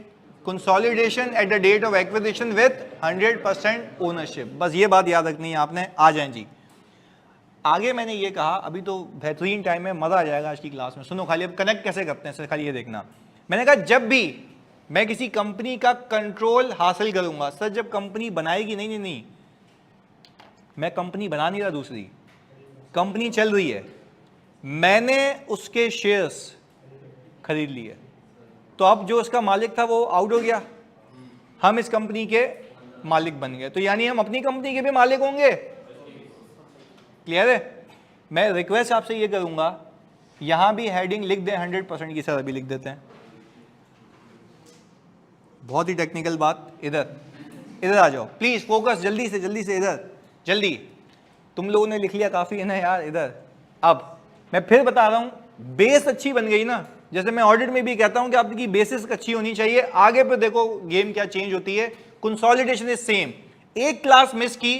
Consolidation at the date of acquisition with 100% ownership. बस ये बात याद रखनी है आपने। आ जाएं जी आगे। मैंने ये कहा, अभी तो बेहतरीन टाइम है, मजा आ जाएगा आज की क्लास में। सुनो खाली, अब कनेक्ट कैसे करते हैं सर, खाली ये देखना। मैंने कहा जब भी मैं किसी कंपनी का कंट्रोल हासिल करूंगा, सर जब कंपनी बनाएगी, नहीं नहीं नहीं, मैं कंपनी बना नहीं रहा, दूसरी कंपनी चल रही है, मैंने उसके शेयर्स खरीद लिए, तो अब जो उसका मालिक था वो आउट हो गया, हम इस कंपनी के मालिक बन गए, तो यानी हम अपनी कंपनी के भी मालिक होंगे। क्लियर है? मैं रिक्वेस्ट आपसे ये करूंगा, यहां भी हेडिंग लिख दें 100% की, सर अभी लिख देते हैं। बहुत ही टेक्निकल बात। इधर इधर आ जाओ प्लीज, फोकस जल्दी से इधर जल्दी। तुम लोगों ने लिख लिया काफी है ना यार, इधर। अब मैं फिर बता रहा हूं, बेस अच्छी बन गई ना, जैसे मैं ऑडिट में भी कहता हूं कि आपकी बेसिस अच्छी होनी चाहिए। आगे पे देखो गेम क्या चेंज होती है। Consolidation is same. एक क्लास मिस की,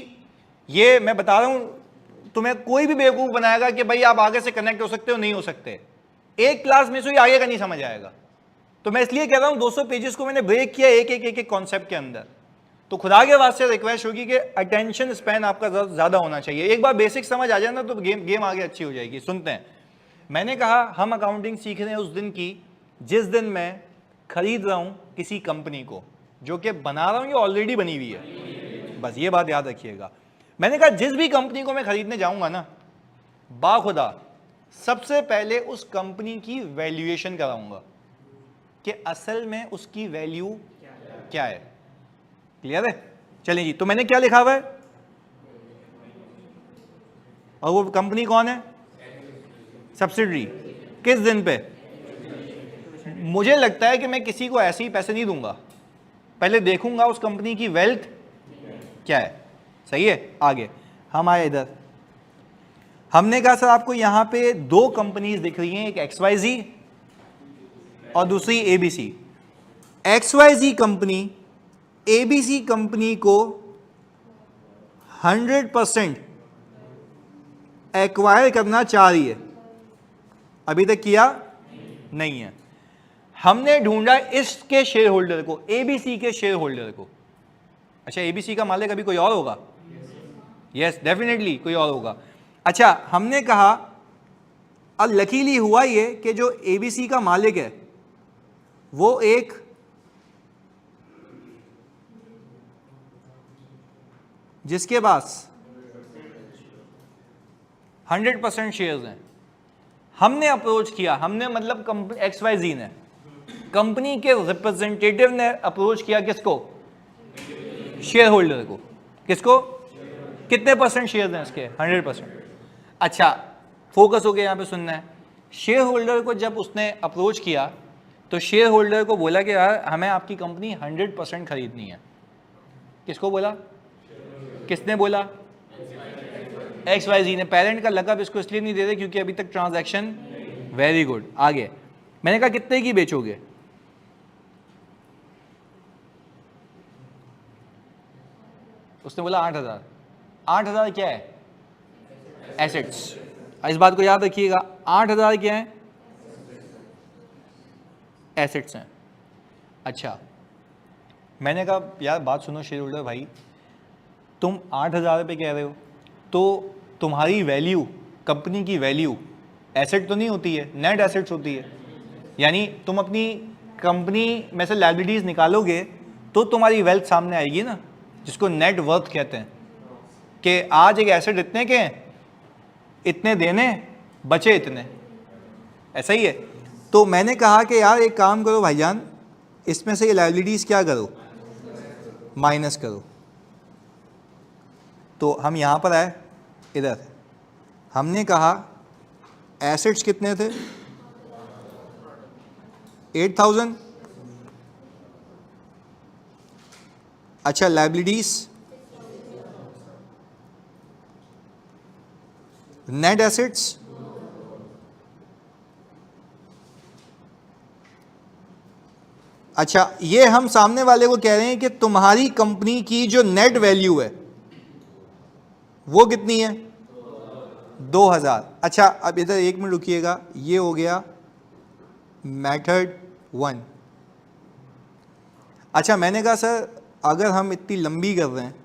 ये मैं बता रहा हूं, तुम्हें कोई भी बेवकूफ बनाएगा कि भाई आप आगे से कनेक्ट हो सकते हो, नहीं हो सकते। एक क्लास मिस हुई, आगे का नहीं समझ आएगा। तो मैं इसलिए कह रहा हूं 200 पेजेस को मैंने ब्रेक किया एक कॉन्सेप्ट के अंदर। तो खुदा के वास्ते रिक्वेस्ट होगी कि अटेंशन स्पैन आपका ज्यादा होना चाहिए। एक बार बेसिक समझ आ जाए ना तो गेम आगे अच्छी हो जाएगी। सुनते हैं, मैंने कहा हम अकाउंटिंग सीख रहे हैं उस दिन की जिस दिन मैं खरीद रहा हूं किसी कंपनी को, जो कि बना रहा हूं या ऑलरेडी बनी हुई है। बस ये बात याद रखिएगा। मैंने कहा जिस भी कंपनी को मैं खरीदने जाऊंगा ना, बाखुदा सबसे पहले उस कंपनी की वैल्यूएशन कराऊंगा कि असल में उसकी वैल्यू क्या है। क्लियर है? चलिए जी, तो मैंने क्या लिखा हुआ है, और वो कंपनी कौन है? सब्सिडरी। किस दिन पे? मुझे लगता है कि मैं किसी को ऐसे ही पैसे नहीं दूंगा, पहले देखूंगा उस कंपनी की वेल्थ क्या है। सही है? आगे हम आए इधर, हमने कहा सर आपको यहां पे दो कंपनीज दिख रही हैं, एक XYZ और दूसरी ABC। XYZ company ABC company को 100% एक्वायर करना चाह रही है, अभी तक किया नहीं है। हमने ढूंढा इसके शेयर होल्डर को, ABC के शेयर होल्डर को। अच्छा, ABC का मालिक अभी कोई और होगा? यस, डेफिनेटली कोई और होगा। अच्छा, हमने कहा अब लकीली हुआ ये कि जो ABC का मालिक है वो एक जिसके पास 100% शेयर्स हैं। हमने अप्रोच किया, हमने मतलब XYZ ने, कंपनी के रिप्रेजेंटेटिव ने अप्रोच किया किसको? शेयर होल्डर को। किसको? कितने परसेंट शेयर्स हैं इसके? 100%। अच्छा, फोकस हो गया यहाँ पे, सुनना है। शेयर होल्डर को जब उसने अप्रोच किया तो शेयर होल्डर को बोला कि यार हमें आपकी कंपनी 100% खरीदनी है। किसको बोला? किसने बोला? XYZ ने। पेरेंट का लकब इसको इसलिए नहीं दे रहे क्योंकि अभी तक ट्रांजैक्शन वेरी गुड, आगे। मैंने कहा कितने की बेचोगे? उसने बोला 8,000। 8,000 क्या है? एसेट्स। इस बात को याद रखिएगा, 8,000 क्या है? एसेट्स हैं। अच्छा, मैंने कहा यार बात सुनो शेयर होल्डर भाई, तुम 8,000 रुपये कह रहे हो, तो तुम्हारी वैल्यू, कंपनी की वैल्यू एसेट तो नहीं होती है, नेट एसेट्स होती है। यानी तुम अपनी कंपनी में से लायबिलिटीज निकालोगे तो तुम्हारी वेल्थ सामने आएगी ना, जिसको नेट वर्थ कहते हैं, कि आज एक एसेट इतने के हैं, इतने देने, बचे इतने, ऐसा ही है। तो मैंने कहा कि यार एक काम करो भाईजान, इसमें से ये लायबिलिटीज क्या करो, माइनस करो। तो हम यहां पर आए, इधर हमने कहा एसेट्स कितने थे? 8,000। अच्छा, लायबिलिटीज, नेट एसेट्स, अच्छा ये हम सामने वाले को कह रहे हैं कि तुम्हारी कंपनी की जो नेट वैल्यू है वो कितनी है? 2,000। अच्छा, अब इधर एक मिनट रुकिएगा, ये हो गया मेथड 1। अच्छा, मैंने कहा सर अगर हम इतनी लंबी कर रहे हैं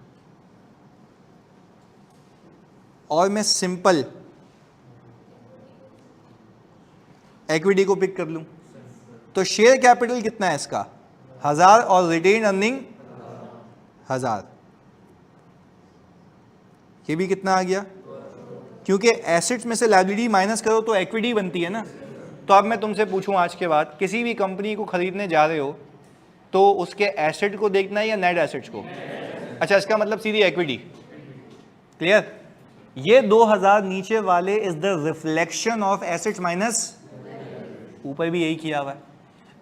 और मैं सिंपल इक्विटी को पिक कर लूं तो शेयर कैपिटल कितना है इसका? 1,000 और रिटेन अर्निंग 1,000। ये भी कितना आ गया? क्योंकि एसेट्स में से लायबिलिटी माइनस करो तो इक्विटी बनती है ना। तो अब मैं तुमसे पूछूं आज के बाद, किसी भी कंपनी को खरीदने जा रहे हो तो उसके एसेट को देखना है या नेट एसेट्स को? अच्छा, इसका मतलब सीधी इक्विटी। क्लियर? ये 2,000 नीचे वाले is the reflection of assets minus, ऊपर भी यही किया हुआ है।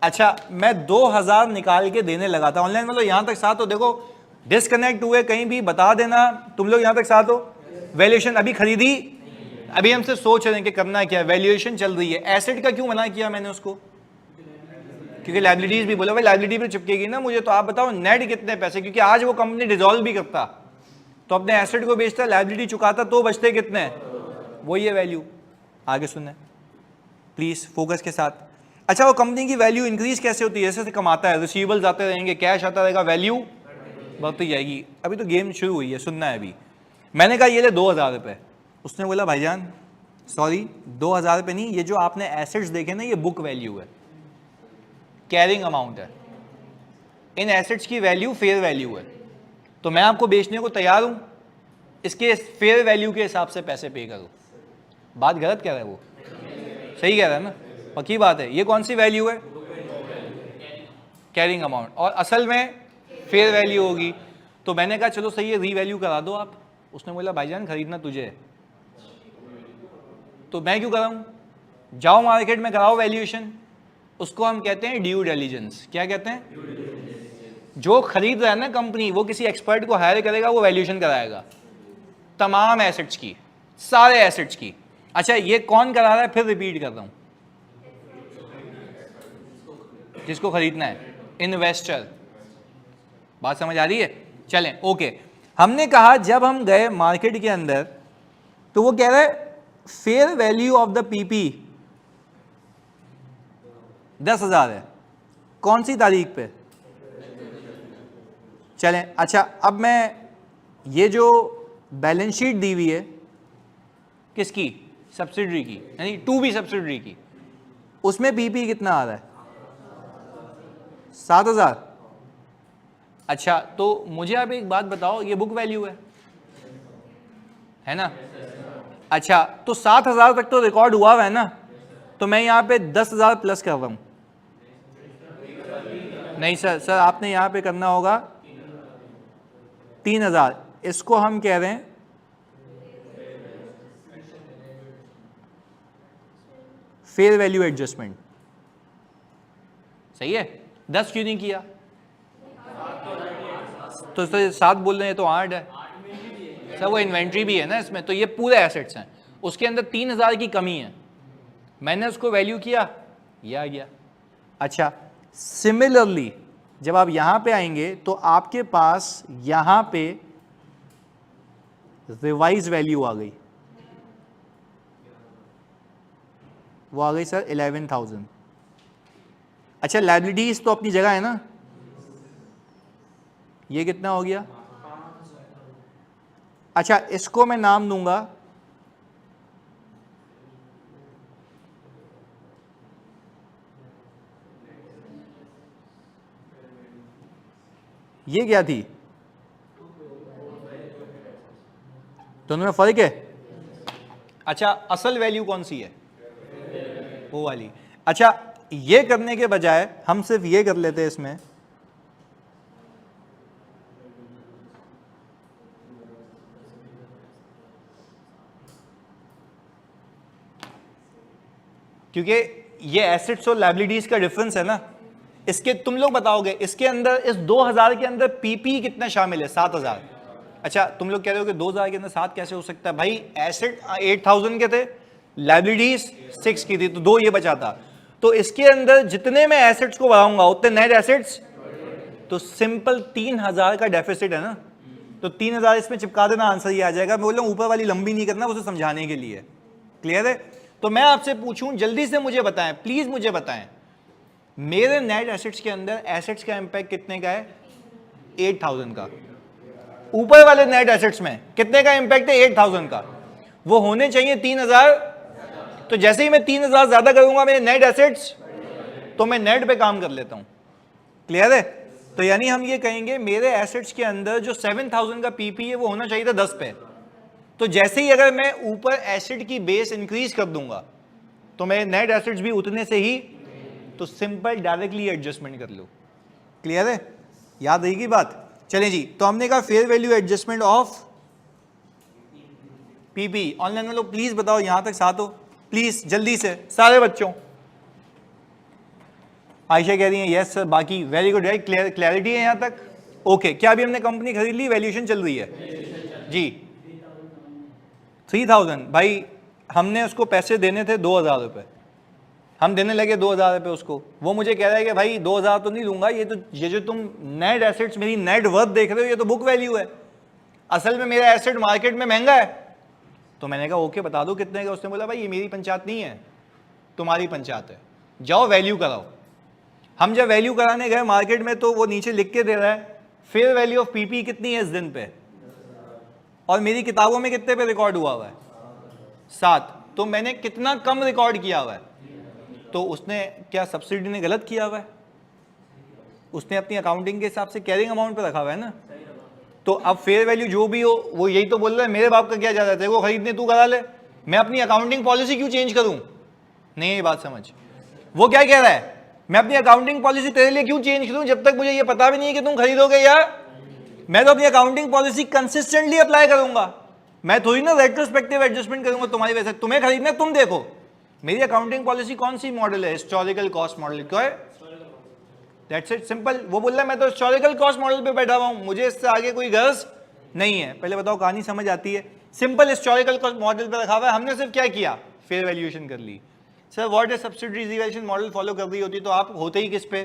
अच्छा, मैं 2,000 निकाल के देने लगा था ऑनलाइन, मतलब यहां तक साथ हो, देखो डिस्कनेक्ट हुए कहीं भी बता देना, तुम लोग यहां तक साथ हो। वैल्यूएशन अभी खरीदी, अभी हमसे सोच रहे हैं कि करना क्या है, वैल्यूएशन चल रही है। एसेट का क्यों मना किया मैंने उसको? क्योंकि लायबिलिटीज भी बोला भाई लायबिलिटी भी चिपकेगी ना मुझे, तो आप बताओ नेट कितने पैसे, क्योंकि आज वो कंपनी डिसॉल्व भी करता तो अपने एसेट को बेचता, लायबिलिटी चुकाता, तो बचते कितने हैं? वही है वैल्यू। आगे सुनना प्लीज फोकस के साथ। अच्छा, वो कंपनी की वैल्यू इंक्रीज कैसे होती है? जैसे कमाता है, रिसीवेबल्स आते रहेंगे, कैश आता रहेगा, वैल्यू बढ़ती जाएगी। अभी तो गेम शुरू हुई है, सुनना है अभी। मैंने कहा ये ले 2,000 रुपये। उसने बोला भाईजान सॉरी 2,000 रुपये नहीं, ये जो आपने एसेट्स देखे ना ये बुक वैल्यू है, कैरिंग अमाउंट है। इन एसेट्स की वैल्यू फेयर वैल्यू है, तो मैं आपको बेचने को तैयार हूं, इसके फेयर वैल्यू के हिसाब से पैसे पे करो। बात गलत कह रहा है वो? सही कह रहा है ना? पक्की बात है। ये कौन सी वैल्यू है? कैरिंग अमाउंट, और असल में फेयर वैल्यू होगी। तो मैंने कहा चलो सही है, रीवैल्यू करा दो आप। उसने बोला भाईजान खरीदना तुझे है, तो मैं क्यों कराऊं? जाओ मार्केट में कराओ वैल्यूएशन। उसको हम कहते हैं ड्यू डिलिजेंस। क्या कहते हैं? जो खरीद रहा है ना कंपनी, वो किसी एक्सपर्ट को हायर करेगा, वो वैल्यूएशन कराएगा तमाम एसेट्स की, सारे एसेट्स की। अच्छा, ये कौन करा रहा है? फिर रिपीट कर रहा हूं, जिसको खरीदना है, इन्वेस्टर। बात समझ आ रही है? चलें ओके। हमने कहा जब हम गए मार्केट के अंदर तो वो कह रहा है fair value of the PP 10,000 है। कौन सी तारीख पे? चलें, अच्छा अब मैं ये जो बैलेंस शीट दी हुई है किसकी? सब्सिडरी की, यानी टू बी सब्सिडरी की, उसमें पीपी कितना आ रहा है? 7,000। अच्छा, तो मुझे आप एक बात बताओ, ये बुक वैल्यू है ना? अच्छा, तो 7,000 तक तो रिकॉर्ड हुआ है ना, तो मैं यहाँ पे 10,000 प्लस कर रहा हूं। नहीं सर आपने यहाँ पे करना होगा 3,000। इसको हम कह रहे हैं फेयर वैल्यू एडजस्टमेंट। सही है? 10 क्यों नहीं किया? तो 7 बोल रहे हैं तो 8 है सर, वो इन्वेंट्री भी है ना इसमें, तो ये पूरे एसेट्स हैं, उसके अंदर 3,000 की कमी है। मैंने उसको वैल्यू किया, ये आ गया। अच्छा, सिमिलरली जब आप यहां पे आएंगे तो आपके पास यहां पे रिवाइज वैल्यू आ गई, वो आ गई सर 11,000। अच्छा, लायबिलिटीज तो अपनी जगह है ना, ये कितना हो गया? अच्छा, इसको मैं नाम दूंगा ये क्या थी? दोनों में फर्क है? अच्छा, असल वैल्यू कौन सी है? वो वाली। अच्छा, ये करने के बजाय हम सिर्फ ये कर लेते हैं इसमें, क्योंकि ये एसेट्स और लायबिलिटीज का डिफरेंस है ना। इसके तुम लोग बताओगे, इसके अंदर इस 2000 के अंदर पीपी कितना शामिल है? 7000। अच्छा, तुम लोग कह रहे हो कि 2000 के अंदर 7 कैसे हो सकता है? भाई एसेट 8000 के थे, लायबिलिटीज 6 की थी, तो 2 ये बचा था। तो इसके अंदर जितने मैं एसेट्स को बढ़ाऊंगा उतने नेट एसेट्स, तो सिंपल 3000 का डेफिसिट है ना, तो 3000 इसमें चिपका देना, आंसर ये आ जाएगा। मैं बोल रहा हूं ऊपर वाली लंबी नहीं करना, उसे समझाने के लिए। क्लियर है? तो मैं आपसे पूछूं, जल्दी से मुझे बताएं, प्लीज मुझे बताएं, मेरे नेट एसेट्स के अंदर एसेट्स का इंपैक्ट कितने का है? 8000 का। ऊपर वाले नेट एसेट्स में कितने का इंपैक्ट है? 8000 का। वो होने चाहिए 3000। तो जैसे ही मैं 3000 ज्यादा करूंगा मेरे नेट एसेट्स, तो मैं नेट पे काम कर लेता हूं। क्लियर है? तो यानी हम ये कहेंगे मेरे एसेट्स के अंदर जो 7000 का पीपी है वो होना चाहिए था 10 पे। तो जैसे ही अगर मैं ऊपर एसेट की बेस इंक्रीज कर दूंगा तो मेरे नेट एसेट्स भी उतने से ही, तो सिंपल डायरेक्टली एडजस्टमेंट कर लो। क्लियर है? याद रहेगी बात? चलें जी, तो हमने कहा fair value adjustment of PP. Online वालों प्लीज बताओ, यहां तक साथ हो प्लीज, जल्दी से सारे बच्चों। आयशा कह रही है यस सर, बाकी वेरी गुड, राइट, क्लैरिटी है यहां तक? ओके, क्या अभी हमने कंपनी खरीद ली, वैल्यूएशन चल रही है जी? 3000। भाई हमने उसको पैसे देने थे 2000 रुपए, हम देने लगे 2000 रुपए उसको। वो मुझे कह रहा है कि भाई 2000 तो नहीं दूंगा, ये जो तुम नेट एसेट्स मेरी नेट वर्थ देख रहे हो ये तो बुक वैल्यू है, असल में मेरा एसेट मार्केट में महंगा है। तो मैंने कहा ओके बता दो कितने का। उसने बोला भाई ये मेरी पंचायत नहीं है, तुम्हारी पंचायत है, जाओ वैल्यू कराओ। हम जब वैल्यू कराने गए मार्केट में तो वो नीचे लिख के दे रहा है फेयर वैल्यू ऑफ पीपी कितनी है इस दिन पे, और मेरी किताबों में कितने पे रिकॉर्ड हुआ हुआ है? 7। तो मैंने कितना कम रिकॉर्ड किया हुआ है? तो उसने क्या सब्सिडी ने गलत किया हुआ है? उसने अपनी अकाउंटिंग के हिसाब से कैरिंग अमाउंट पे रखा हुआ है ना। तो अब फेयर वैल्यू जो भी हो वो यही तो बोल रहा है, मेरे बाप का क्या जा रहा है, तेरे को खरीदने तू करा ले, मैं अपनी अकाउंटिंग पॉलिसी क्यों चेंज करूं? नहीं ये बात समझ। वो क्या कह रहा है, मैं अपनी अकाउंटिंग पॉलिसी तेरे लिए क्यों चेंज करूं जब तक मुझे ये पता भी नहीं है कि तुम खरीदोगे या? मैं तो अपनी अकाउंटिंग पॉलिसी कंसिस्टेंटली अप्लाई करूंगा, मैं थोड़ी ना रेट्रोस्पेक्टिव एडजस्टमेंट करूंगा तुम्हारी वजह से। तुम्हें खरीदना तुम देखो, मेरी अकाउंटिंग पॉलिसी कौन सी मॉडल है? Historical cost model. क्यों है? That's it, simple. वो बोल रहा है मैं तो हिस्टोरिकल कॉस्ट मॉडल पे बैठा हुआ हूं, मुझे इससे आगे कोई गर्ज नहीं है। पहले बताओ कहानी समझ आती है? सिंपल हिस्टोरिकल कॉस्ट मॉडल पे रखा हुआ है, हमने सिर्फ क्या किया, फेयर वैल्यूएशन कर ली। Sir what is subsidy revaluation model follow कर रही होती तो आप होते ही किस पे?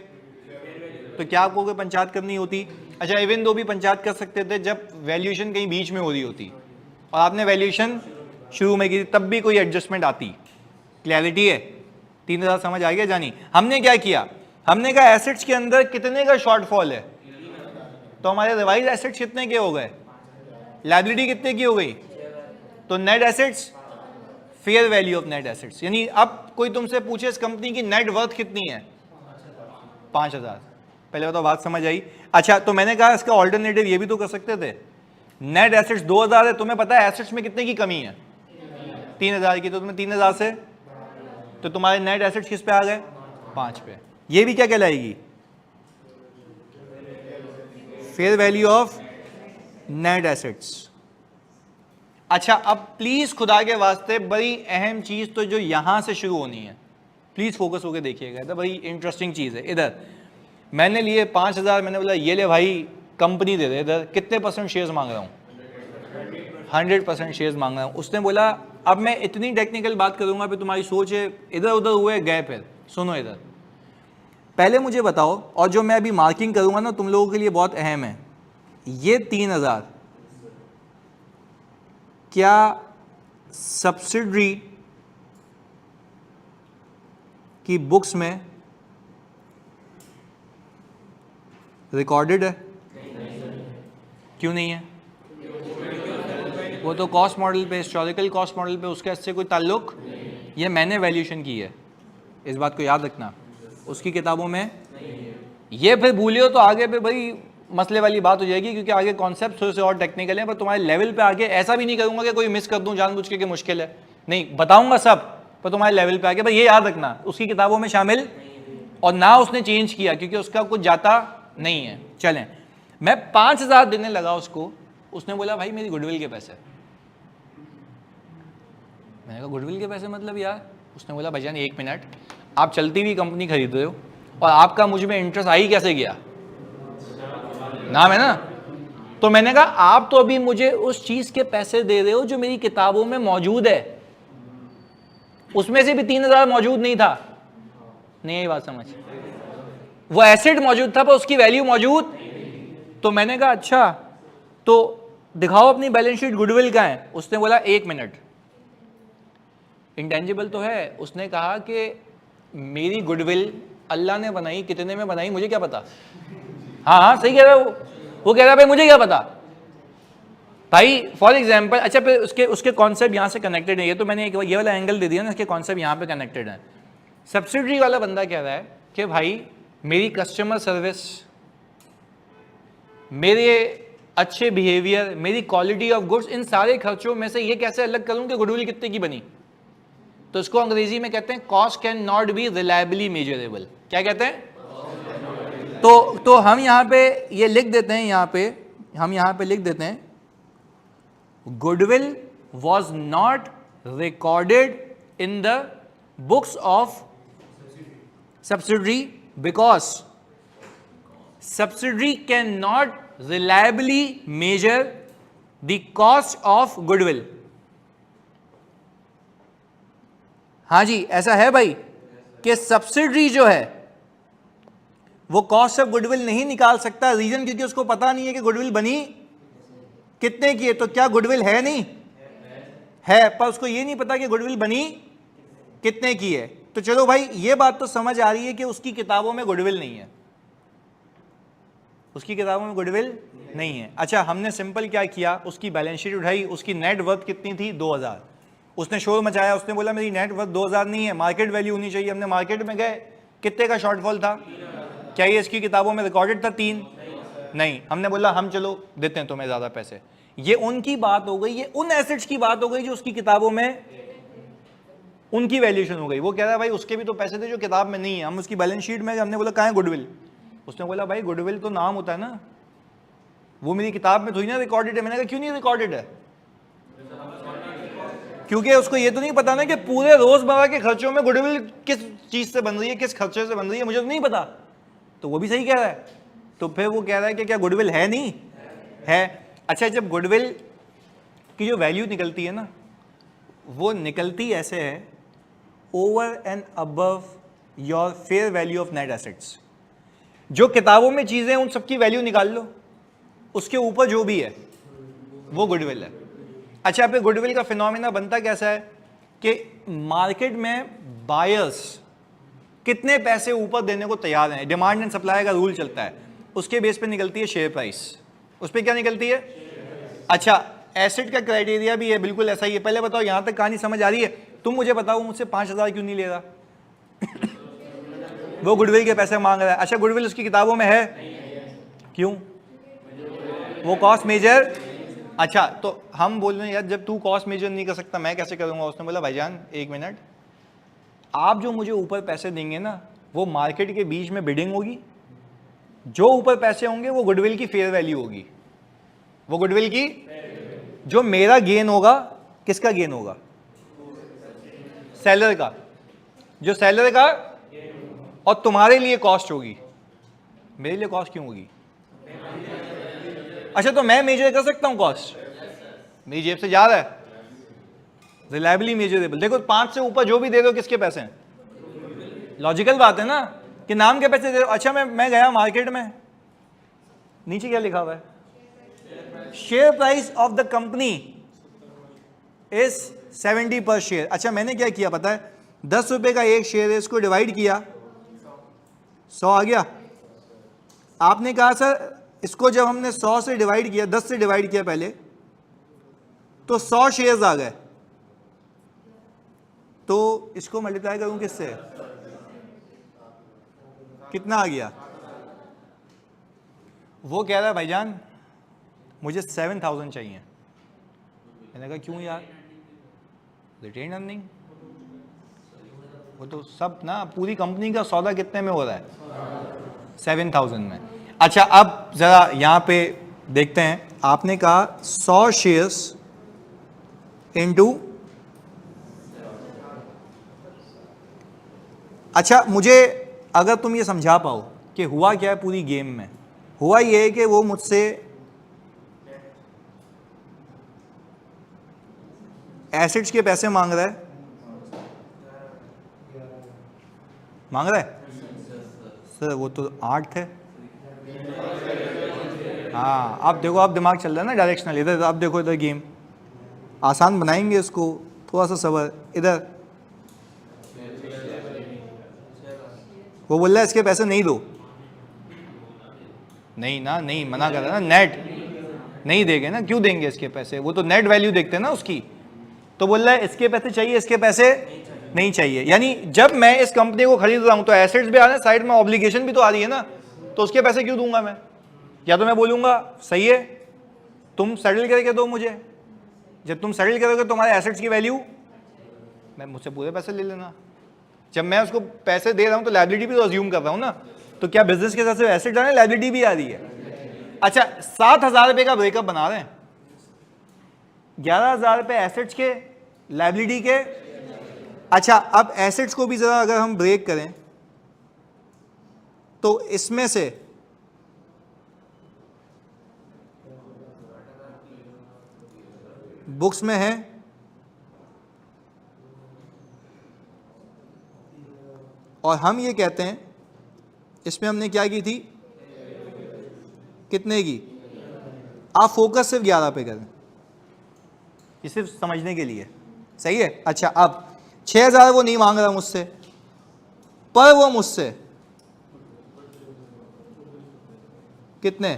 तो क्या आपको कोई पंचायत करनी होती? अच्छा, इवन दो भी पंचायत कर सकते थे जब वैल्यूएशन कहीं बीच में हो रही होती और आपने वैल्यूएशन शुरू में की तब भी कोई एडजस्टमेंट आती। क्लैरिटी है? 3000 समझ आ गया जानी? हमने क्या किया, हमने कहा एसेट्स के अंदर कितने का शॉर्टफॉल है, तो हमारे रिवाइज एसेट्स कितने के हो गए, लायबिलिटी कितने की हो गई, तो net assets fair value of net assets. यानी अब कोई तुमसे पूछे इस कंपनी की नेट वर्थ कितनी है, 5000। पहले बताओ बात समझ आई? अच्छा, तो मैंने कहा इसका ऑल्टरनेटिव ये भी तो कर सकते थे, नेट एसेट्स 2000 है, तुम्हें पता है एसेट्स में कितने की कमी है, 3000 की, तो तुम्हें 3000 से, तो तुम्हारे नेट एसेट्स किस पे आ गए, 5 पे। ये भी क्या कहलाएगी, fair value of net assets. अच्छा, अब प्लीज खुदा के वास्ते बड़ी अहम चीज तो जो यहां से शुरू होनी है, प्लीज फोकस होकर देखिएगा, तो बड़ी इंटरेस्टिंग चीज है। इधर मैंने लिए 5000, मैंने बोला ये ले भाई कंपनी दे दे, इधर कितने % शेयर्स मांग रहा हूं, 100% शेयर्स मांग रहा हूं। उसने बोला अब मैं इतनी टेक्निकल बात करूंगा, फिर तुम्हारी सोच है इधर उधर हुए गए। फिर सुनो इधर, पहले मुझे बताओ, और जो मैं अभी मार्किंग करूंगा ना तुम लोगों के लिए बहुत अहम है, ये 3000 क्या सब्सिडरी की बुक्स में रिकॉर्डेड है? क्यों नहीं है? वो तो कॉस्ट मॉडल पे, हिस्टोरिकल कॉस्ट मॉडल पे, उसका इससे कोई ताल्लुक? ये मैंने वैल्यूएशन की है, इस बात को याद रखना, उसकी किताबों में ये फिर भूलियो तो आगे पे भाई मसले वाली बात हो जाएगी, क्योंकि आगे कॉन्सेप्ट थोड़े से और टेक्निकल हैं। पर तुम्हारे लेवल पे आगे ऐसा भी नहीं करूंगा कि कोई मिस कर दूं जानबूझ के कि मुश्किल है, नहीं, बताऊंगा सब, पर तुम्हारे लेवल पे आगे भाई ये याद रखना उसकी किताबों में शामिल, और ना उसने चेंज किया क्योंकि उसका कुछ जाता नहीं है। चलें, मैं 5000 देने लगा उसको, उसने बोला भाई मेरी गुडविल के पैसे। मैंने कहा गुडविल के पैसे मतलब यार? उसने बोला भाईजान 1 मिनट, आप चलती हुई कंपनी खरीद रहे हो और आपका मुझ में इंटरेस्ट आ ही कैसे गया? नाम है ना। तो मैंने कहा आप तो अभी मुझे उस चीज के पैसे दे रहे हो जो मेरी किताबों में मौजूद है, उसमें से भी 3000 मौजूद नहीं था। नहीं आई बात समझ? वो एसेट मौजूद था पर उसकी वैल्यू मौजूद। तो मैंने कहा अच्छा तो दिखाओ अपनी बैलेंस शीट, गुडविल का है। उसने बोला 1 मिनट, इंटेंजिबल तो है। उसने कहा कि मेरी गुडविल अल्लाह ने बनाई, कितने में बनाई मुझे क्या पता। हाँ हाँ सही कह रहा है वो कह रहा है भाई मुझे क्या पता भाई। फॉर एग्जाम्पल, अच्छा फिर उसके कॉन्सेप्ट यहाँ से कनेक्टेड है। ये तो मैंने ये वाला एंगल दे दिया ना, इसके कॉन्सेप्ट यहाँ पे कनेक्टेड है। सब्सिडरी वाला बंदा कह रहा है कि भाई मेरी कस्टमर सर्विस, मेरे अच्छे बिहेवियर, मेरी क्वालिटी ऑफ गुड्स, इन सारे खर्चों में से ये कैसे अलग करूं कि गुडविल कितने की बनी? तो इसको अंग्रेजी में कहते हैं cost can not be reliably measurable. क्या कहते हैं? तो हम यहाँ पे ये लिख देते हैं, हम यहाँ पे लिख देते हैं goodwill was not recorded in the books of subsidiary because subsidiary can not reliably measure the cost of goodwill. हाँ जी ऐसा है भाई कि सब्सिडरी जो है वो कॉस्ट ऑफ गुडविल नहीं निकाल सकता। रीजन क्योंकि उसको पता नहीं है कि गुडविल बनी कितने की है। तो क्या गुडविल है? नहीं है, पर उसको ये नहीं पता कि गुडविल बनी कितने की है। तो चलो भाई ये बात तो समझ आ रही है कि उसकी किताबों में गुडविल नहीं है, उसकी किताबों में गुडविल नहीं है। अच्छा हमने सिंपल क्या किया, उसकी बैलेंस शीट उठाई, उसकी नेट वर्थ कितनी थी? 2000। उसने शोर मचाया, उसने बोला मेरी नेट वर्थ 2000 नहीं है, मार्केट वैल्यू होनी चाहिए। हमने मार्केट में गए, कितने का शॉर्टफॉल था? क्या ये इसकी किताबों में रिकॉर्डेड था? 3 नहीं। हमने बोला हम चलो देते हैं तुम्हें ज्यादा पैसे। ये उनकी बात हो गई, ये उन एसेट्स की बात हो गई जो उसकी किताबों में उनकी वैल्यूएशन हो गई। वो कह रहा है भाई उसके भी तो पैसे थे जो किताब में नहीं है। हम उसकी बैलेंस शीट में, हमने बोला कहाँ है गुडविल? उसने बोला भाई गुडविल तो नाम होता है ना, वो मेरी किताब में थोड़ी ना रिकॉर्डेड है। मैंने कहा क्यों नहीं रिकॉर्डेड है? क्योंकि उसको ये तो नहीं पता ना कि पूरे रोजमर्रा के खर्चों में गुडविल किस चीज से बन रही है, किस खर्चे से बन रही है, मुझे तो नहीं पता। तो वो भी सही कह रहा है। तो फिर वो कह रहा है कि क्या गुडविल है? नहीं है। अच्छा जब गुडविल की जो वैल्यू निकलती है ना, वो निकलती ऐसे है over and above your fair value of net assets. जो किताबों में चीजें उन सबकी वैल्यू निकाल लो, उसके ऊपर जो भी है वो गुडविल है। अच्छा पे गुडविल का फिनोमिना बनता कैसा है कि मार्केट में बायर्स कितने पैसे ऊपर देने को तैयार हैं, डिमांड एंड सप्लाई का रूल चलता है, उसके बेस पे निकलती है शेयर प्राइस। उस पर क्या निकलती है? अच्छा एसेट का क्राइटेरिया भी है, बिल्कुल ऐसा ही है। पहले बताओ यहां तक कहानी समझ आ रही है? तुम मुझे बताओ मुझसे 5000 क्यों नहीं ले रहा? वो गुडविल के पैसे मांग रहा है। अच्छा गुडविल उसकी किताबों में है? क्यों? वो कॉस्ट मेजर। अच्छा तो हम बोल रहे हैं यार जब तू कॉस्ट मेजर नहीं कर सकता मैं कैसे करूंगा? उसने बोला भाईजान 1 मिनट, आप जो मुझे ऊपर पैसे देंगे ना वो मार्केट के बीच में बिडिंग होगी, जो ऊपर पैसे होंगे वो गुडविल की फेयर वैल्यू होगी, वो गुडविल की। जो मेरा गेन होगा, किसका गेन होगा? सेलर का। जो सेलर का, और तुम्हारे लिए कॉस्ट होगी। मेरे लिए कॉस्ट क्यों होगी? अच्छा तो मैं मेजर कर सकता हूं कॉस्ट, मेरी जेब से जा रहा है, रिलायबली मेजरेबल। देखो 5 से ऊपर जो भी दे दो किसके पैसे हैं, लॉजिकल बात है ना कि नाम के पैसे दे दो। अच्छा मैं गया मार्केट में, नीचे क्या लिखा हुआ है, share price of the company is 70 पर शेयर। अच्छा मैंने क्या किया पता है, 10 रुपए का एक शेयर है, इसको डिवाइड किया 100 आ गया। आपने कहा सर इसको जब हमने 100 से डिवाइड किया, 10 से डिवाइड किया पहले, तो 100 शेयर्स आ गए, तो इसको मल्टीप्लाई करूं किससे, कितना आ गया। वो कह रहा है भाईजान मुझे 7000 चाहिए। मैंने कहा क्यों यार, रिटेन अर्निंग, वो तो सब ना पूरी कंपनी का सौदा कितने में हो रहा है, 7000 में। अच्छा अब जरा यहां पे देखते हैं, आपने कहा 100 शेयर्स इनटू, अच्छा मुझे अगर तुम ये समझा पाओ कि हुआ क्या है पूरी गेम में, हुआ ये है कि वो मुझसे एसेट्स के पैसे मांग रहा है, मांग रहा है सर, वो तो 8 थे। हाँ अब देखो, आप दिमाग चल रहा है ना डायरेक्शनल, इधर आप देखो, इधर गेम आसान बनाएंगे इसको, थोड़ा सा सबर। इधर वो बोल रहा है इसके पैसे नहीं दो, नहीं ना, नहीं मना कर रहा ना, नेट नहीं देंगे ना, क्यों देंगे इसके पैसे, वो तो नेट वैल्यू देखते हैं ना उसकी। तो बोल रहा है इसके पैसे चाहिए, इसके पैसे नहीं चाहिए। यानी जब मैं इस कंपनी को खरीद रहा हूं तो एसेट्स भी आ रहे हैं, साइड में ऑब्लिगेशन भी तो आ रही है ना, तो उसके पैसे क्यों दूंगा मैं। या तो मैं बोलूंगा सही है तुम सेटल करके दो मुझे, जब तुम सेटल करोगे तुम्हारे एसेट्स की वैल्यू, मैं मुझसे पूरे पैसे ले लेना। जब मैं उसको पैसे दे रहा हूं तो लायबिलिटी भी तो अज्यूम कर रहा हूं ना, तो क्या बिजनेस के साथ सिर्फ एसेट आ रहे हैं, लायबिलिटी भी आ रही है। अच्छा 7000 रुपए का ब्रेकअप बना रहे हैं, 11000 रुपए एसेट्स के, लायबिलिटी के। अच्छा अब एसेट्स को भी जरा अगर हम ब्रेक करें तो इसमें से बुक्स में है और हम ये कहते हैं इसमें हमने क्या की थी, कितने की, आप फोकस सिर्फ 11 पे करें, ये सिर्फ समझने के लिए, सही है। अच्छा अब 6000 वो नहीं मांग रहा मुझसे, पर वो मुझसे कितने,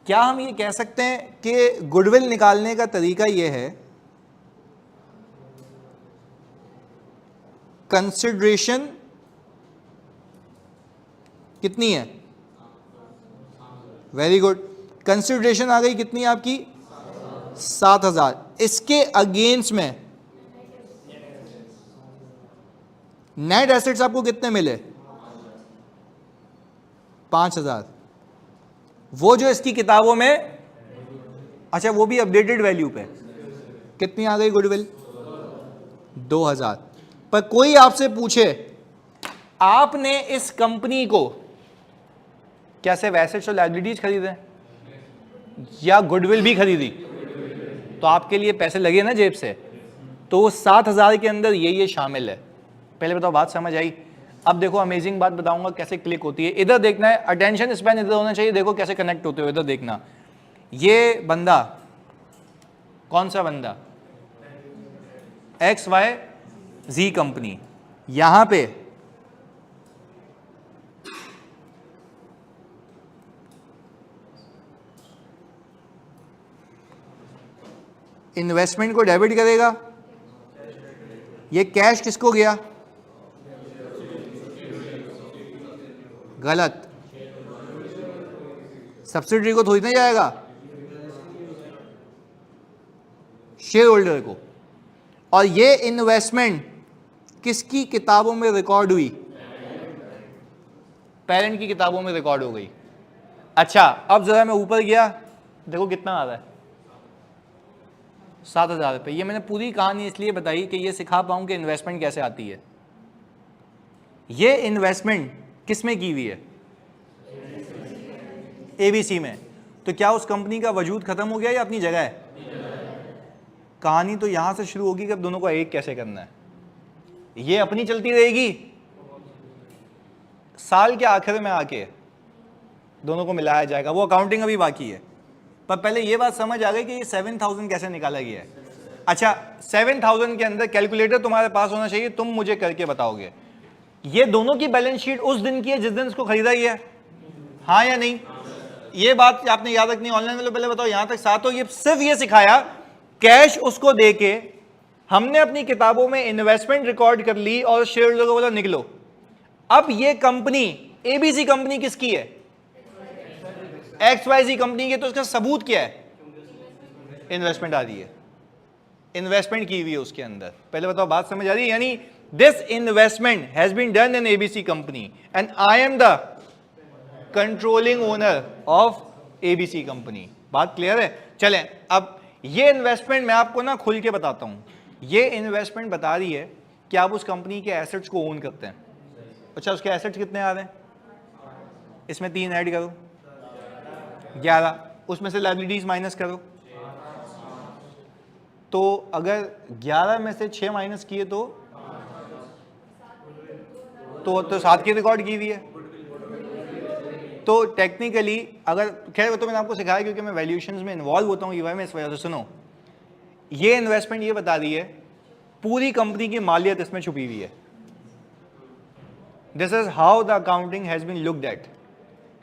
क्या हम ये कह सकते हैं कि गुडविल निकालने का तरीका ये है, कंसिडरेशन कितनी है, वेरी गुड, कंसिडरेशन आ गई कितनी आपकी, 7000। इसके अगेंस्ट में नेट एसेट्स आपको कितने मिले, 5000। वो जो इसकी किताबों में, अच्छा वो भी अपडेटेड वैल्यू पे कितनी आ गई गुडविल, 2000। पर कोई आपसे पूछे आपने इस कंपनी को क्या सिर्फ एसेट्स और लायबिलिटीज खरीदे या गुडविल भी खरीदी, तो आपके लिए पैसे लगे ना जेब से, तो वो 7000 के अंदर ये शामिल है। पहले बताओ बात समझ आई। अब देखो अमेजिंग बात बताऊंगा कैसे क्लिक होती है, इधर देखना है, अटेंशन स्पैन इधर होना चाहिए, देखो कैसे कनेक्ट होते हो, इधर देखना। ये बंदा कौन सा बंदा, XYZ कंपनी, यहां पे इन्वेस्टमेंट को डेबिट करेगा, ये कैश किसको गया, गलत, सब्सिडरी को थोड़ी ना जाएगा, शेयर होल्डर को। और ये इन्वेस्टमेंट किसकी किताबों में रिकॉर्ड हुई, पेरेंट की किताबों में रिकॉर्ड हो गई। अच्छा अब जरा मैं ऊपर गया, देखो कितना आ रहा है, 7000 रुपये। ये मैंने पूरी कहानी इसलिए बताई कि ये सिखा पाऊं कि इन्वेस्टमेंट कैसे आती है। ये इन्वेस्टमेंट किस में की हुई है, ABC में। तो क्या उस कंपनी का वजूद खत्म हो गया या अपनी जगह है, कहानी तो यहां से शुरू होगी कि अब दोनों को एक कैसे करना है। ये अपनी चलती रहेगी, साल के आखिर में आके दोनों को मिलाया जाएगा, वो अकाउंटिंग अभी बाकी है। पर पहले ये बात समझ आ गई कि ये 7000 कैसे निकाला गया है। अच्छा, 7000 के अंदर कैलकुलेटर तुम्हारे पास होना चाहिए, तुम मुझे करके बताओगे ये दोनों की बैलेंस शीट उस दिन की है जिस दिन इसको खरीदा ही है, हाँ या नहीं? ये बात आपने याद रखनी। ऑनलाइन वालों पहले बताओ यहां तक साथ हो। ये सिर्फ ये सिखाया, कैश उसको देके हमने अपनी किताबों में इन्वेस्टमेंट रिकॉर्ड कर ली और शेयर होल्डर को बोला निकलो। अब ये कंपनी एबीसी कंपनी किसकी है? XYZ कंपनी की। तो इसका सबूत क्या है? इन्वेस्टमेंट आ रही है, इन्वेस्टमेंट की हुई है उसके अंदर। पहले बताओ बात समझ आ रही है? यानी this investment has been done in ABC company and I am the controlling owner of ABC company. बात क्लियर है? चलें, अब ये इन्वेस्टमेंट मैं आपको ना खुल के बताता हूं। ये इन्वेस्टमेंट बता रही है कि आप उस कंपनी के एसेट्स को ओन करते हैं। अच्छा, उसके एसेट्स कितने आ रहे हैं? इसमें 3 ऐड करो, 11। उसमें से लायबिलिटीज माइनस करो, तो अगर 11 में से 6 माइनस किए तो 7 की रिकॉर्ड की हुई है। तो टेक्निकली अगर, खैर वो तो मैंने आपको सिखाया क्योंकि मैं वैल्यूएशंस में इन्वॉल्व होता हूँ ईवाई में, इस वजह से। सुनो, ये इन्वेस्टमेंट ये बता रही है पूरी कंपनी की मालियत इसमें छुपी हुई है। This is how the accounting has been looked at.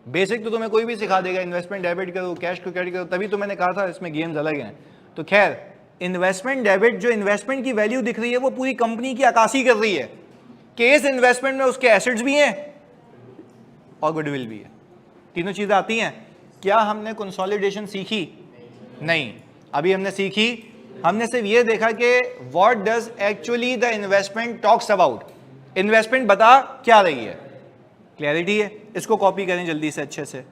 Basic तो तुम्हें कोई भी सिखा देगा, इन्वेस्टमेंट डेबिट करो, कैश को क्रेडिट करो, तभी तो मैंने कहा था इसमें गेम्स अलग हैं। तो खैर, इन्वेस्टमेंट डेबिट, जो इन्वेस्टमेंट की वैल्यू दिख रही है वो पूरी कंपनी की अक्कासी कर रही है कि इस इन्वेस्टमेंट में उसके एसेट्स भी हैं और गुडविल भी है। तीनों चीजें आती हैं। क्या हमने कंसोलिडेशन सीखी? नहीं, अभी हमने सीखी। हमने सिर्फ ये देखा कि what does actually the investment talks about. Investment बता क्या रही है, क्लैरिटी है? इसको कॉपी करें जल्दी से अच्छे से।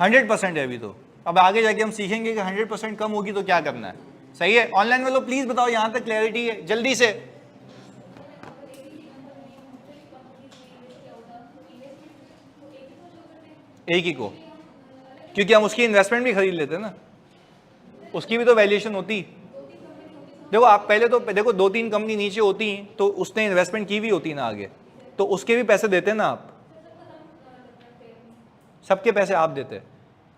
हंड्रेड 100% है अभी तो। अब आगे जाके हम सीखेंगे कि 100% कम होगी तो क्या करना है। सही है? ऑनलाइन वालों प्लीज बताओ यहां तक क्लैरिटी है? जल्दी से। एक ही को, क्योंकि हम उसकी इन्वेस्टमेंट भी खरीद लेते हैं ना, उसकी भी तो वैल्यूएशन होती। देखो आप पहले तो देखो 2-3 कंपनी नीचे होती तो उसने इन्वेस्टमेंट की भी होती ना आगे, तो उसके भी पैसे देते ना आप, सबके पैसे आप देते।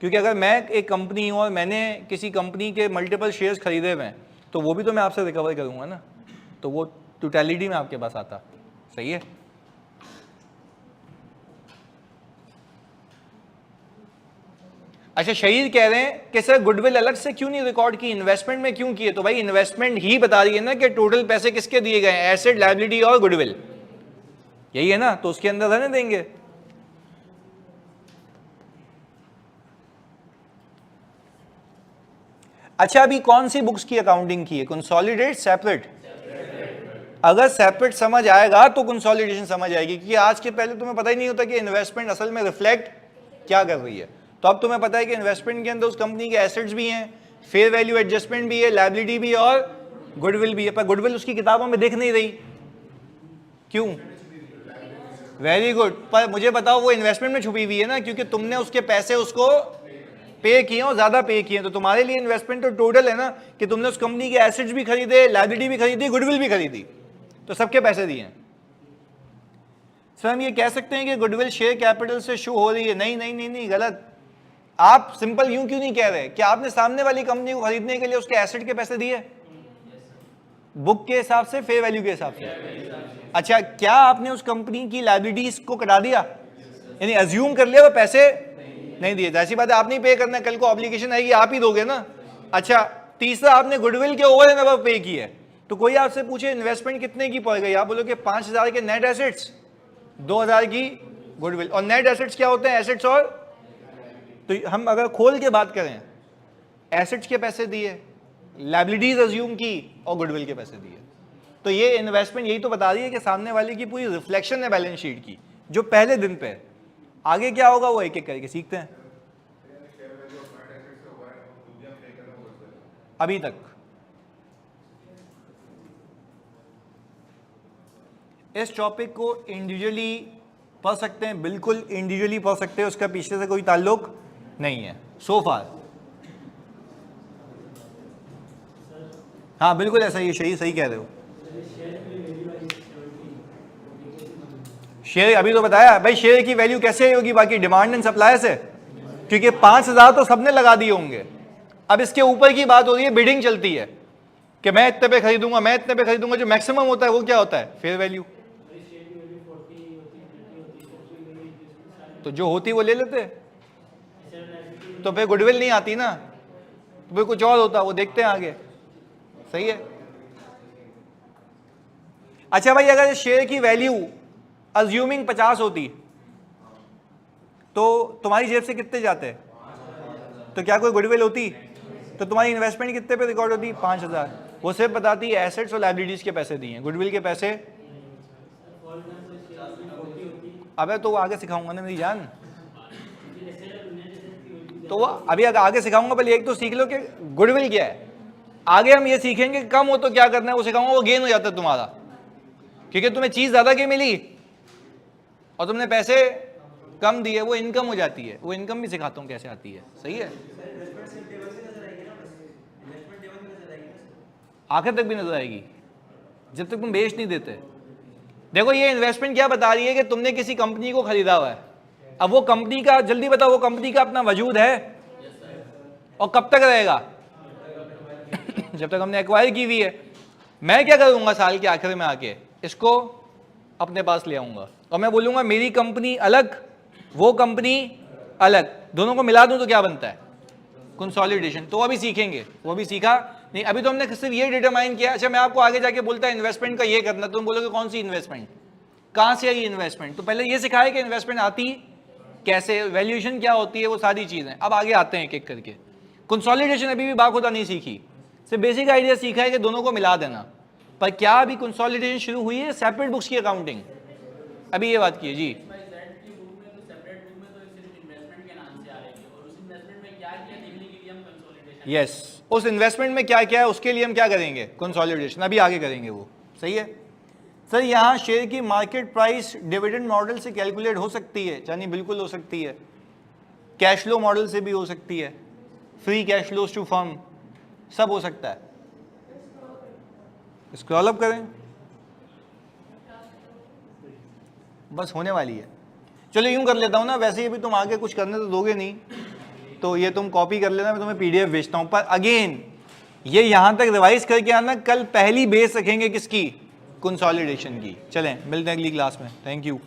क्योंकि अगर मैं एक कंपनी हूं और मैंने किसी कंपनी के मल्टीपल शेयर्स खरीदे हुए हैं तो वो भी तो मैं आपसे रिकवर करूंगा ना, तो वो टोटलिटी में आपके पास आता। सही है? अच्छा, शहीद कह रहे हैं कि सर गुडविल अलग से क्यों नहीं रिकॉर्ड की, इन्वेस्टमेंट में क्यों किए? तो भाई इन्वेस्टमेंट ही बता रही है ना कि टोटल पैसे किसके दिए गए हैं, एसेट, लायबिलिटी और गुडविल, यही है ना, तो उसके अंदर रहने देंगे। अच्छा, अभी कौन सी बुक्स की अकाउंटिंग की है? Consolidate, separate? अगर सेपरेट समझ आएगा तो कंसोलिडेशन समझ आएगी, क्योंकि आज के पहले तुम्हें पता ही नहीं होता कि इन्वेस्टमेंट असल में रिफ्लेक्ट क्या कर रही है। तो अब तुम्हें पता है कि इन्वेस्टमेंट के अंदर उस कंपनी के एसेट्स भी हैं, फेयर वैल्यू एडजस्टमेंट भी है, लायबिलिटी भी है और गुडविल भी है। पर गुडविल उसकी किताबों में दिख नहीं रही, क्यों? Very good. पर मुझे बताओ वो इन्वेस्टमेंट में छुपी हुई है ना, क्योंकि तुमने उसके पैसे उसको पे किए और ज्यादा पे किए, तो तुम्हारे लिए इन्वेस्टमेंट तो टोटल है ना कि तुमने उस कंपनी के एसेट्स भी खरीदे, लायबिलिटी भी खरीदी, गुडविल भी खरीदी, तो सबके पैसे दिए हैं। सर हम ये कह सकते हैं कि गुडविल शेयर कैपिटल से शो हो रही है? नहीं नहीं नहीं नहीं, गलत। आप सिंपल यूं क्यों नहीं कह रहे कि आपने सामने वाली कंपनी को खरीदने के लिए उसके एसेट के पैसे दिए, बुक के हिसाब से, फेयर वैल्यू के हिसाब से? अच्छा, क्या आपने उस कंपनी की लायबिलिटीज को कटा दिया, यानी अज्यूम कर लिया वो पैसे नहीं दिए? ऐसी बात है, आप नहीं पे करना, कल को ऑब्लिगेशन आएगी आप ही दोगे ना। अच्छा, तीसरा, आपने गुडविल के ओवर एंड अबव पे की है, तो कोई आपसे पूछे इन्वेस्टमेंट कितने की पड़ गई, आप बोलोगे 5000 के नेट एसेट्स, 2000 की गुडविल। और नेट एसेट्स क्या होते हैं? एसेट्स और, तो हम अगर खोल के बात करें, एसेट्स के पैसे दिए, लायबिलिटीज अज्यूम की और गुडविल के पैसे दिए। तो ये इन्वेस्टमेंट यही तो बता रही है कि सामने वाले की पूरी रिफ्लेक्शन है बैलेंस शीट की, जो पहले दिन पे। आगे क्या होगा वो एक एक करके सीखते हैं। अभी तक इस टॉपिक को इंडिविजुअली पढ़ सकते हैं, बिल्कुल इंडिविजुअली पढ़ सकते हैं, उसका पीछे से कोई ताल्लुक नहीं है सो फार। हाँ बिल्कुल ऐसा ही, सही कह रहे हो। शेयर अभी तो बताया भाई, शेयर की वैल्यू कैसे होगी बाकी डिमांड एंड सप्लाई से, क्योंकि 5,000 तो सबने लगा दिए होंगे। अब इसके ऊपर की बात हो रही है, बिडिंग चलती है कि मैं इतने पे खरीदूंगा, मैं इतने पे खरीदूंगा। जो मैक्सिमम होता है वो क्या होता है, फेयर वैल्यू। तो जो होती वो ले लेते, तो फिर गुडविल नहीं आती ना, तो फिर कुछ और होता, वो देखते हैं आगे। सही है। अच्छा भाई, अगर शेयर की वैल्यू अज्यूमिंग 50 होती तो तुम्हारी जेब से कितने जाते, तो क्या कोई गुडविल होती? तो तुम्हारी इन्वेस्टमेंट कितने पे रिकॉर्ड होती? 5,000। वो सिर्फ बताती है एसेट्स और लायबिलिटीज के पैसे दिए, गुडविल के पैसे। अबे तो वो आगे सिखाऊंगा ना मेरी जान, तो वो अभी आगे सिखाऊंगा। पहले एक तो सीख लो कि गुडविल क्या है, आगे हम ये सीखेंगे कम हो तो क्या करना है, वो सिखाऊंगा। वो गेन हो जाता है तुम्हारा, क्योंकि तुम्हें चीज ज्यादा की मिली और तुमने पैसे कम दिए, वो इनकम हो जाती है। वो इनकम भी सिखाता हूं कैसे आती है। सही है, आखिर तक भी नजर आएगी जब तक तुम बेच नहीं देते। देखो ये इन्वेस्टमेंट क्या बता रही है कि तुमने किसी कंपनी को खरीदा हुआ है। अब वो कंपनी का जल्दी बताओ, वो कंपनी का अपना वजूद है और कब तक रहेगा? जब तक हमने एक्वायर की हुई है। मैं क्या करूंगा, साल के आखिर में आके इसको अपने पास ले आऊंगा और मैं बोलूंगा मेरी कंपनी अलग, वो कंपनी अलग, दोनों को मिला दूं तो क्या बनता है? कंसोलिडेशन। तो अभी सीखेंगे, वो भी सीखा नहीं। अभी तो हमने सिर्फ ये डिटरमाइन किया। अच्छा मैं आपको आगे जाके बोलता है इन्वेस्टमेंट का ये करना, तुम बोलोगे कौन सी इन्वेस्टमेंट, कहां से आई इन्वेस्टमेंट? तो पहले ये सिखाया कि इन्वेस्टमेंट आती कैसे, वैल्यूएशन क्या होती है, वो सारी चीजें। अब आगे आते हैं एक एक करके। कंसोलिडेशन अभी भी बाखुदा नहीं सीखी, सिर्फ बेसिक आइडिया सीखा है कि दोनों को मिला देना। पर क्या अभी कंसोलिडेशन शुरू हुई है, सेपरेट बुक्स की अकाउंटिंग? अभी ये बात की जी। यस, उस इन्वेस्टमेंट में क्या क्या है उसके लिए हम क्या करेंगे, कंसोलिडेशन। अभी आगे करेंगे वो। सही है सर। यहाँ शेयर की मार्केट प्राइस डिविडेंड मॉडल से कैलकुलेट हो सकती है, यानी बिल्कुल हो सकती है। कैश फ्लो मॉडल से भी हो सकती है, free cash flows to firm, सब हो सकता है। स्क्रॉल अप करें, बस होने वाली है। चलो यूं कर लेता हूं ना, वैसे ही अभी तुम आगे कुछ करने तो दोगे नहीं, तो ये तुम कॉपी कर लेना, मैं तुम्हें पीडीएफ भेजता हूं। पर अगेन ये यहां तक रिवाइज करके आना, कल पहली बेस रखेंगे किसकी, कंसोलिडेशन की। चलें मिलते हैं अगली क्लास में। Thank you.